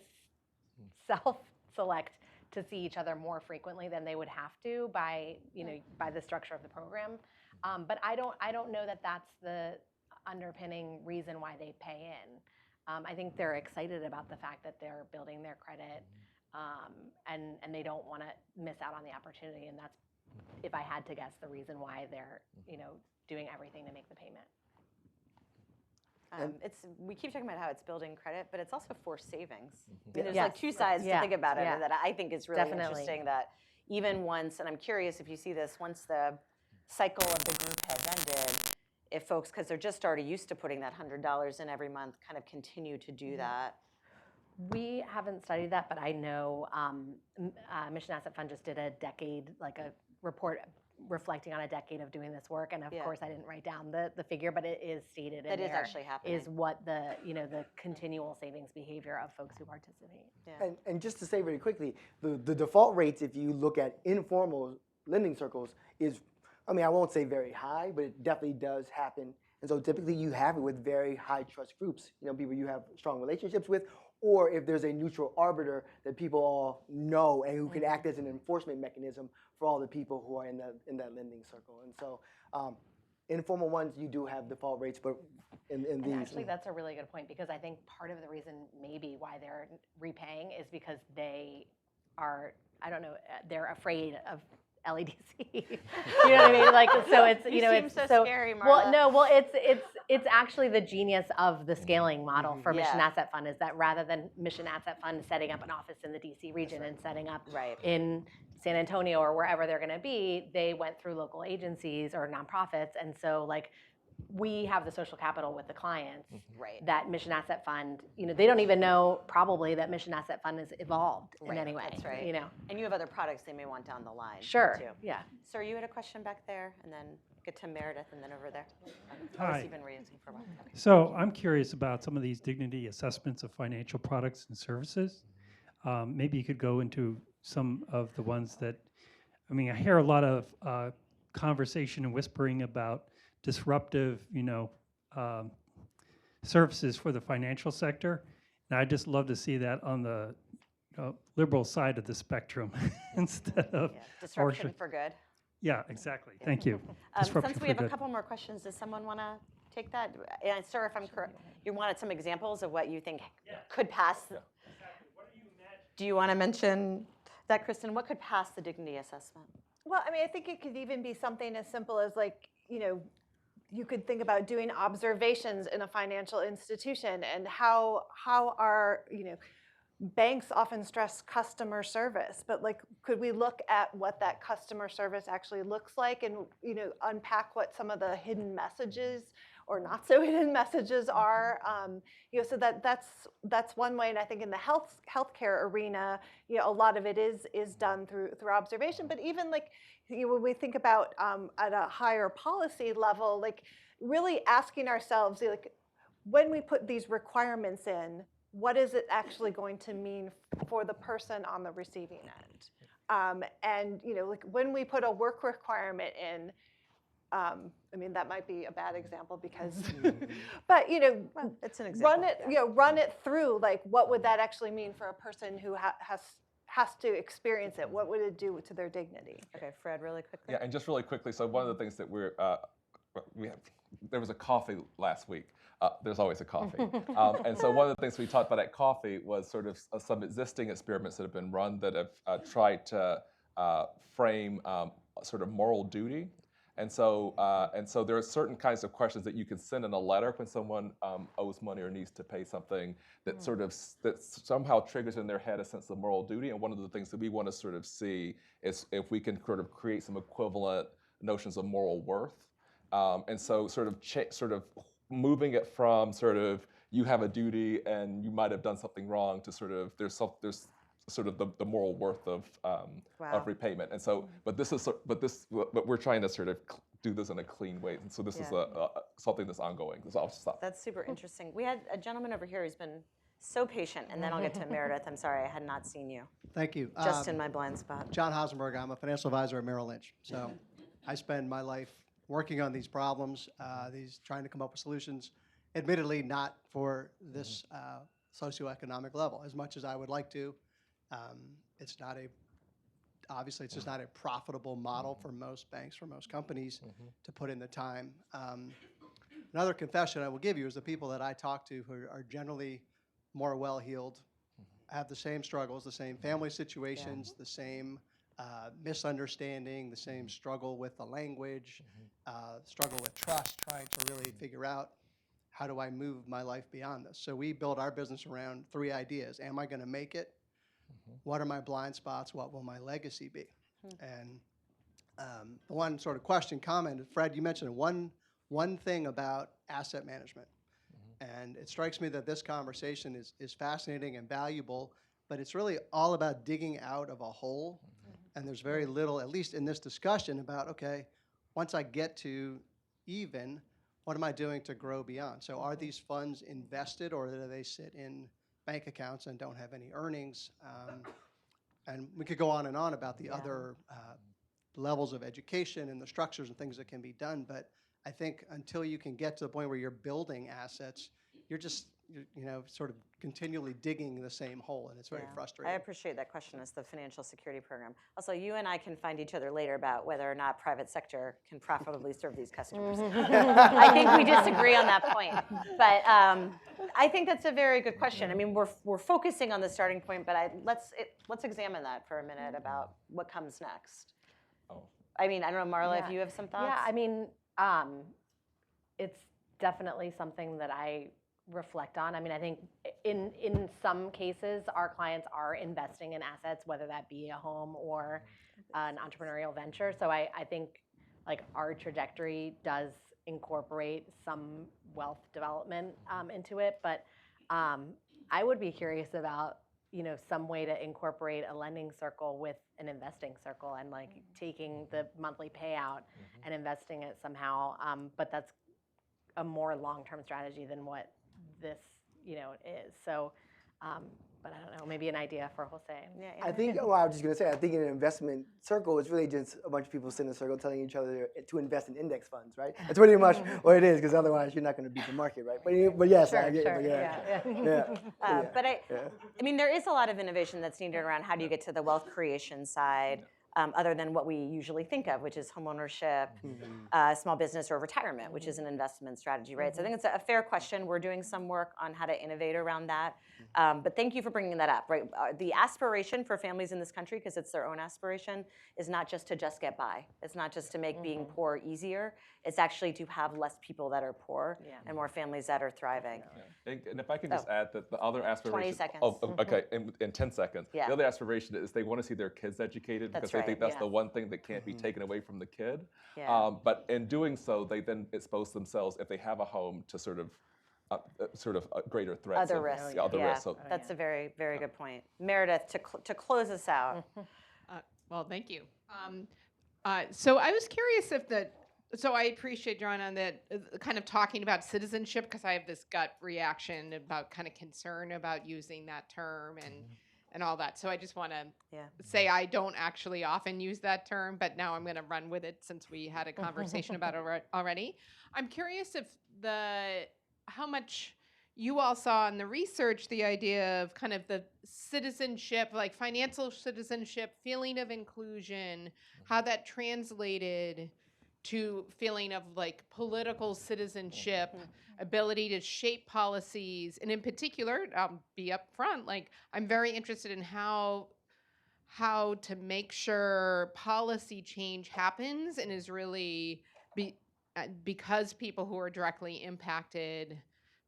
self-select to see each other more frequently than they would have to by the structure of the program. But I don't know that that's the underpinning reason why they pay in. I think they're excited about the fact that they're building their credit, and they don't want to miss out on the opportunity. And that's, if I had to guess, the reason why they're doing everything to make the payment. We keep talking about how it's building credit, but it's also forced savings. I mean, there's like two sides to think about it, and that I think is really interesting. That even once, and I'm curious if you see this, once the cycle of the group has ended, if folks, because they're just already used to putting that $100 in every month, kind of continue to do that. We haven't studied that, but I know Mission Asset Fund just did a decade, like a report reflecting on a decade of doing this work, and of Yeah. course I didn't write down the figure, but it is stated in That is there actually happening. is what the the continual savings behavior of folks who participate. Yeah. And just to say very quickly, the default rates, if you look at informal lending circles, is, I mean, I won't say very high, but it definitely does happen. And so typically you have it with very high trust groups, people you have strong relationships with, or if there's a neutral arbiter that people all know and who can act as an enforcement mechanism for all the people who are in that lending circle. And so informal ones, you do have default rates, but in And these. actually, that's a really good point, because I think part of the reason maybe why they're repaying is because they are, I don't know, they're afraid of LEDC. You know what I mean? Like, so it's, You seem it's so scary, well, Marla. no, well, it's actually the genius of the scaling model for Mission Yeah. Asset Fund, is that rather than Mission Asset Fund setting up an office in the DC region and setting up Right. in San Antonio or wherever they're going to be, they went through local agencies or nonprofits, and so like, we have the social capital with the clients Right. that Mission Asset Fund, they don't even know probably that Mission Asset Fund has evolved in Right, any way. that's right. And you have other products they may want down the line. Sure. Too. Yeah. Sir, you had a question back there, and then get to Meredith, and then over there. Hi. You've been raising for a while. Okay. So I'm curious about some of these dignity assessments of financial products and services. Maybe you could go into some of the ones that, I mean, I hear a lot of conversation and whispering about disruptive, services for the financial sector. And I'd just love to see that on the liberal side of the spectrum instead of Disruption for good. Yeah, exactly. Thank you. Since we have a couple more questions, does someone want to take that? And sir, if I'm correct, you wanted some examples of what you think could pass. Exactly. What do you imagine? Do you want to mention that, Kristen? What could pass the dignity assessment? Well, I mean, I think it could even be something as simple as like, you could think about doing observations in a financial institution and how are, banks often stress customer service, but like, could we look at what that customer service actually looks like and, unpack what some of the hidden messages or not so hidden messages are, so that's one way. And I think in the healthcare arena, a lot of it is done through observation, but even like, when we think about at a higher policy level, like really asking ourselves, like, when we put these requirements in, what is it actually going to mean for the person on the receiving end? And like when we put a work requirement in, I mean, that might be a bad example because, but Well, it's an example. run it through. Like, what would that actually mean for a person who has to experience it? What would it do to their dignity? Okay, Fred, really quickly. Yeah, and just really quickly, so one of the things that there was a coffee last week. There's always a coffee. And so one of the things we talked about at coffee was sort of some existing experiments that have been run that have tried to frame sort of moral duty. And so there are certain kinds of questions that you can send in a letter when someone owes money or needs to pay something that that somehow triggers in their head a sense of moral duty. And one of the things that we want to sort of see is if we can sort of create some equivalent notions of moral worth. And so sort of moving it from sort of you have a duty and you might have done something wrong to sort of there's sort of the moral worth of repayment. And so but we're trying to sort of do this in a clean way. And so this is something that's ongoing. That's super interesting. We had a gentleman over here who's been so patient, and then I'll get to Meredith. I'm sorry, I had not seen you. Thank you. Just in my blind spot. John Hausenberg, I'm a financial advisor at Merrill Lynch. So I spend my life working on these problems, trying to come up with solutions, admittedly not for this socioeconomic level, as much as I would like to. Obviously, it's just not a profitable model for most banks, for most companies to put in the time. Another confession I will give you is the people that I talk to who are generally more well-heeled, have the same struggles, the same family situations, the same misunderstanding, the same struggle with the language, struggle with trust, trying to really figure out how do I move my life beyond this. So we build our business around 3 ideas. Am I going to make it? What are my blind spots? What will my legacy be? And the one sort of comment, Fred, you mentioned one thing about asset management. And it strikes me that this conversation is fascinating and valuable, but it's really all about digging out of a hole And there's very little, at least in this discussion, about, okay, once I get to even, what am I doing to grow beyond? So are these funds invested, or do they sit in bank accounts and don't have any earnings? And we could go on and on about the other levels of education and the structures and things that can be done. But I think until you can get to the point where you're building assets, you're sort of continually digging the same hole, and it's very frustrating. I appreciate that question as the financial security program. Also, you and I can find each other later about whether or not private sector can profitably serve these customers. I think we disagree on that point. But I think that's a very good question. I mean, we're focusing on the starting point, but let's examine that for a minute about what comes next. I mean, I don't know, Marla, if you have some thoughts? Yeah, I mean, it's definitely something that I reflect on. I mean, I think in some cases, our clients are investing in assets, whether that be a home or an entrepreneurial venture. So I think like our trajectory does incorporate some wealth development into it. But I would be curious about, some way to incorporate a lending circle with an investing circle and like taking the monthly payout and investing it somehow. But that's a more long-term strategy than what this, is. So, but I don't know, maybe an idea for Jose. I think, I was just going to say, I think in an investment circle, it's really just a bunch of people sitting in a circle telling each other to invest in index funds, right? That's pretty much what it is, because otherwise you're not going to beat the market, right? But yes, I get it. But I mean, there is a lot of innovation that's needed around how do you get to the wealth creation side, other than what we usually think of, which is homeownership, small business, or retirement, which is an investment strategy, right? So I think it's a fair question. We're doing some work on how to innovate around that. But thank you for bringing that up, right? The aspiration for families in this country, because it's their own aspiration, is not just to just get by. It's not just to make being poor easier. It's actually to have less people that are poor and more families that are thriving. And if I can just add that the other aspiration. 20 seconds. Oh, okay, in 10 seconds. Yeah. The other aspiration is they want to see their kids educated because they think that's the one thing that can't be taken away from the kid. But in doing so, they then expose themselves, if they have a home, to sort of greater threats. Other risks. Other risks. So, that's a very, very good point. Meredith, to close us out. Well, thank you. So I was curious so I appreciate, Joanna, that kind of talking about citizenship, because I have this gut reaction about kind of concern about using that term and all that. So I just want to say I don't actually often use that term, but now I'm going to run with it since we had a conversation about it already. I'm curious if how much you all saw in the research the idea of kind of the citizenship, like financial citizenship, feeling of inclusion, how that translated to feeling of like political citizenship, ability to shape policies. And in particular, I'll be upfront, like I'm very interested in how to make sure policy change happens and is really because people who are directly impacted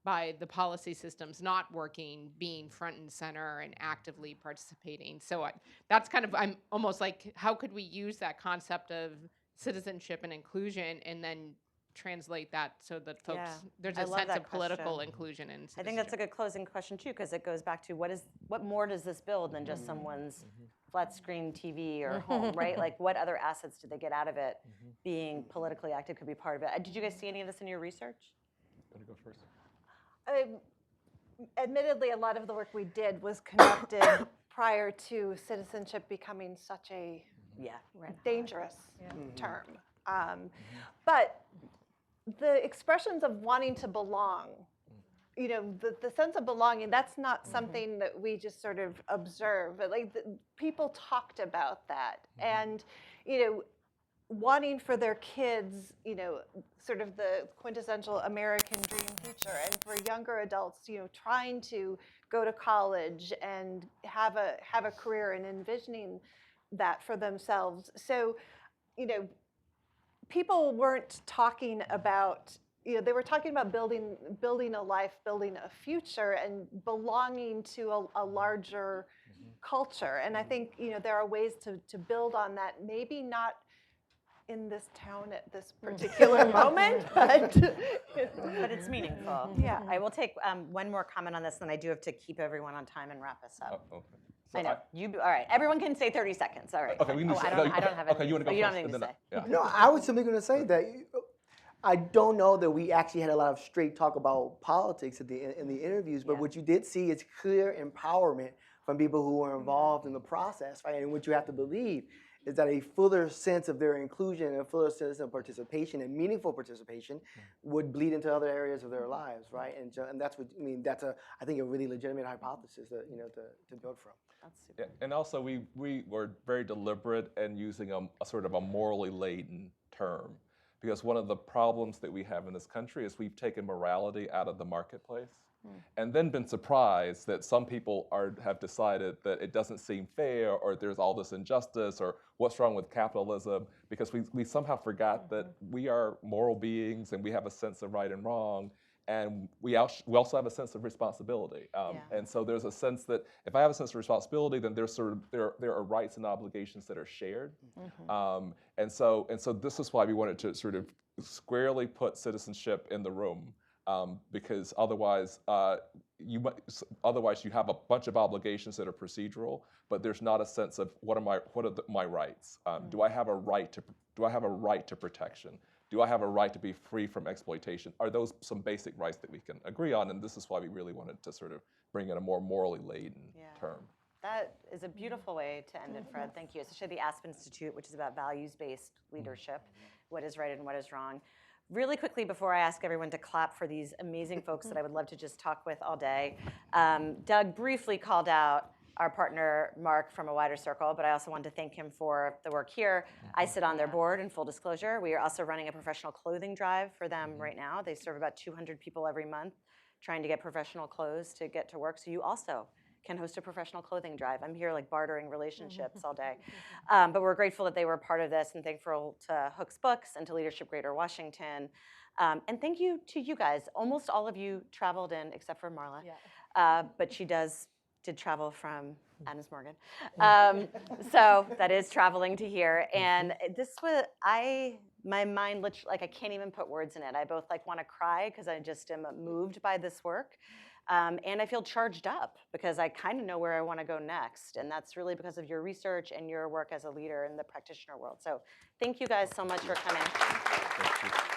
by the policy systems not working, being front and center and actively participating. So that's kind of, I'm almost like, how could we use that concept of citizenship and inclusion and then translate that so that folks, there's a sense of political inclusion and citizenship. I think that's a good closing question too, because it goes back to what more does this build than just someone's flat screen TV or home, right? Like what other assets do they get out of it? Being politically active could be part of it. Did you guys see any of this in your research? You want to go first? Admittedly, a lot of the work we did was conducted prior to citizenship becoming such a dangerous term. But the expressions of wanting to belong, the sense of belonging, that's not something that we just sort of observe. But like people talked about that, and wanting for their kids, sort of the quintessential American dream future, and for younger adults, trying to go to college and have a career and envisioning that for themselves. So, people weren't talking about, they were talking about building a life, building a future, and belonging to a larger culture. And I think, there are ways to build on that, maybe not in this town at this particular moment, but it's meaningful. I will take one more comment on this, and I do have to keep everyone on time and wrap us up. So I know. All right. Everyone can say 30 seconds. All right. Okay, we need I don't have Okay, you want to go you don't first? have anything and to then say. yeah. No, I was simply going to say that I don't know that we actually had a lot of straight talk about politics in the interviews, but what you did see is clear empowerment from people who were involved in the process, right? And what you have to believe is that a fuller sense of their inclusion and a fuller sense of participation and meaningful participation would bleed into other areas of their lives, right? And that's what I mean. That's I think a really legitimate hypothesis that to build from. That's super. Yeah, and also we were very deliberate in using a sort of a morally laden term, because one of the problems that we have in this country is we've taken morality out of the marketplace. And then been surprised that some people have decided that it doesn't seem fair, or there's all this injustice, or what's wrong with capitalism, because we somehow forgot that we are moral beings and we have a sense of right and wrong, and we also have a sense of responsibility. And so there's a sense that if I have a sense of responsibility, then there are rights and obligations that are shared. And so this is why we wanted to sort of squarely put citizenship in the room. Because otherwise, you have a bunch of obligations that are procedural, but there's not a sense of what are my rights? Do I have a right to protection? Do I have a right to be free from exploitation? Are those some basic rights that we can agree on? And this is why we really wanted to sort of bring in a more morally laden term. That is a beautiful way to end it, Fred. Thank you. Especially the Aspen Institute, which is about values-based leadership, what is right and what is wrong. Really quickly, before I ask everyone to clap for these amazing folks that I would love to just talk with all day, Doug briefly called out our partner, Mark, from A Wider Circle, but I also wanted to thank him for the work here. I sit on their board, in full disclosure. We are also running a professional clothing drive for them right now. They serve about 200 people every month trying to get professional clothes to get to work. So you also can host a professional clothing drive. I'm here like bartering relationships all day. But we're grateful that they were part of this, and thankful to Hooks Books and to Leadership Greater Washington. And thank you to you guys. Almost all of you traveled in, except for Marla. But she did travel from Adams Morgan. So that is traveling to here. And this was, my mind literally, like I can't even put words in it. I both like want to cry because I just am moved by this work. And I feel charged up because I kind of know where I want to go next. And that's really because of your research and your work as a leader in the practitioner world. So thank you guys so much for coming. Thank you.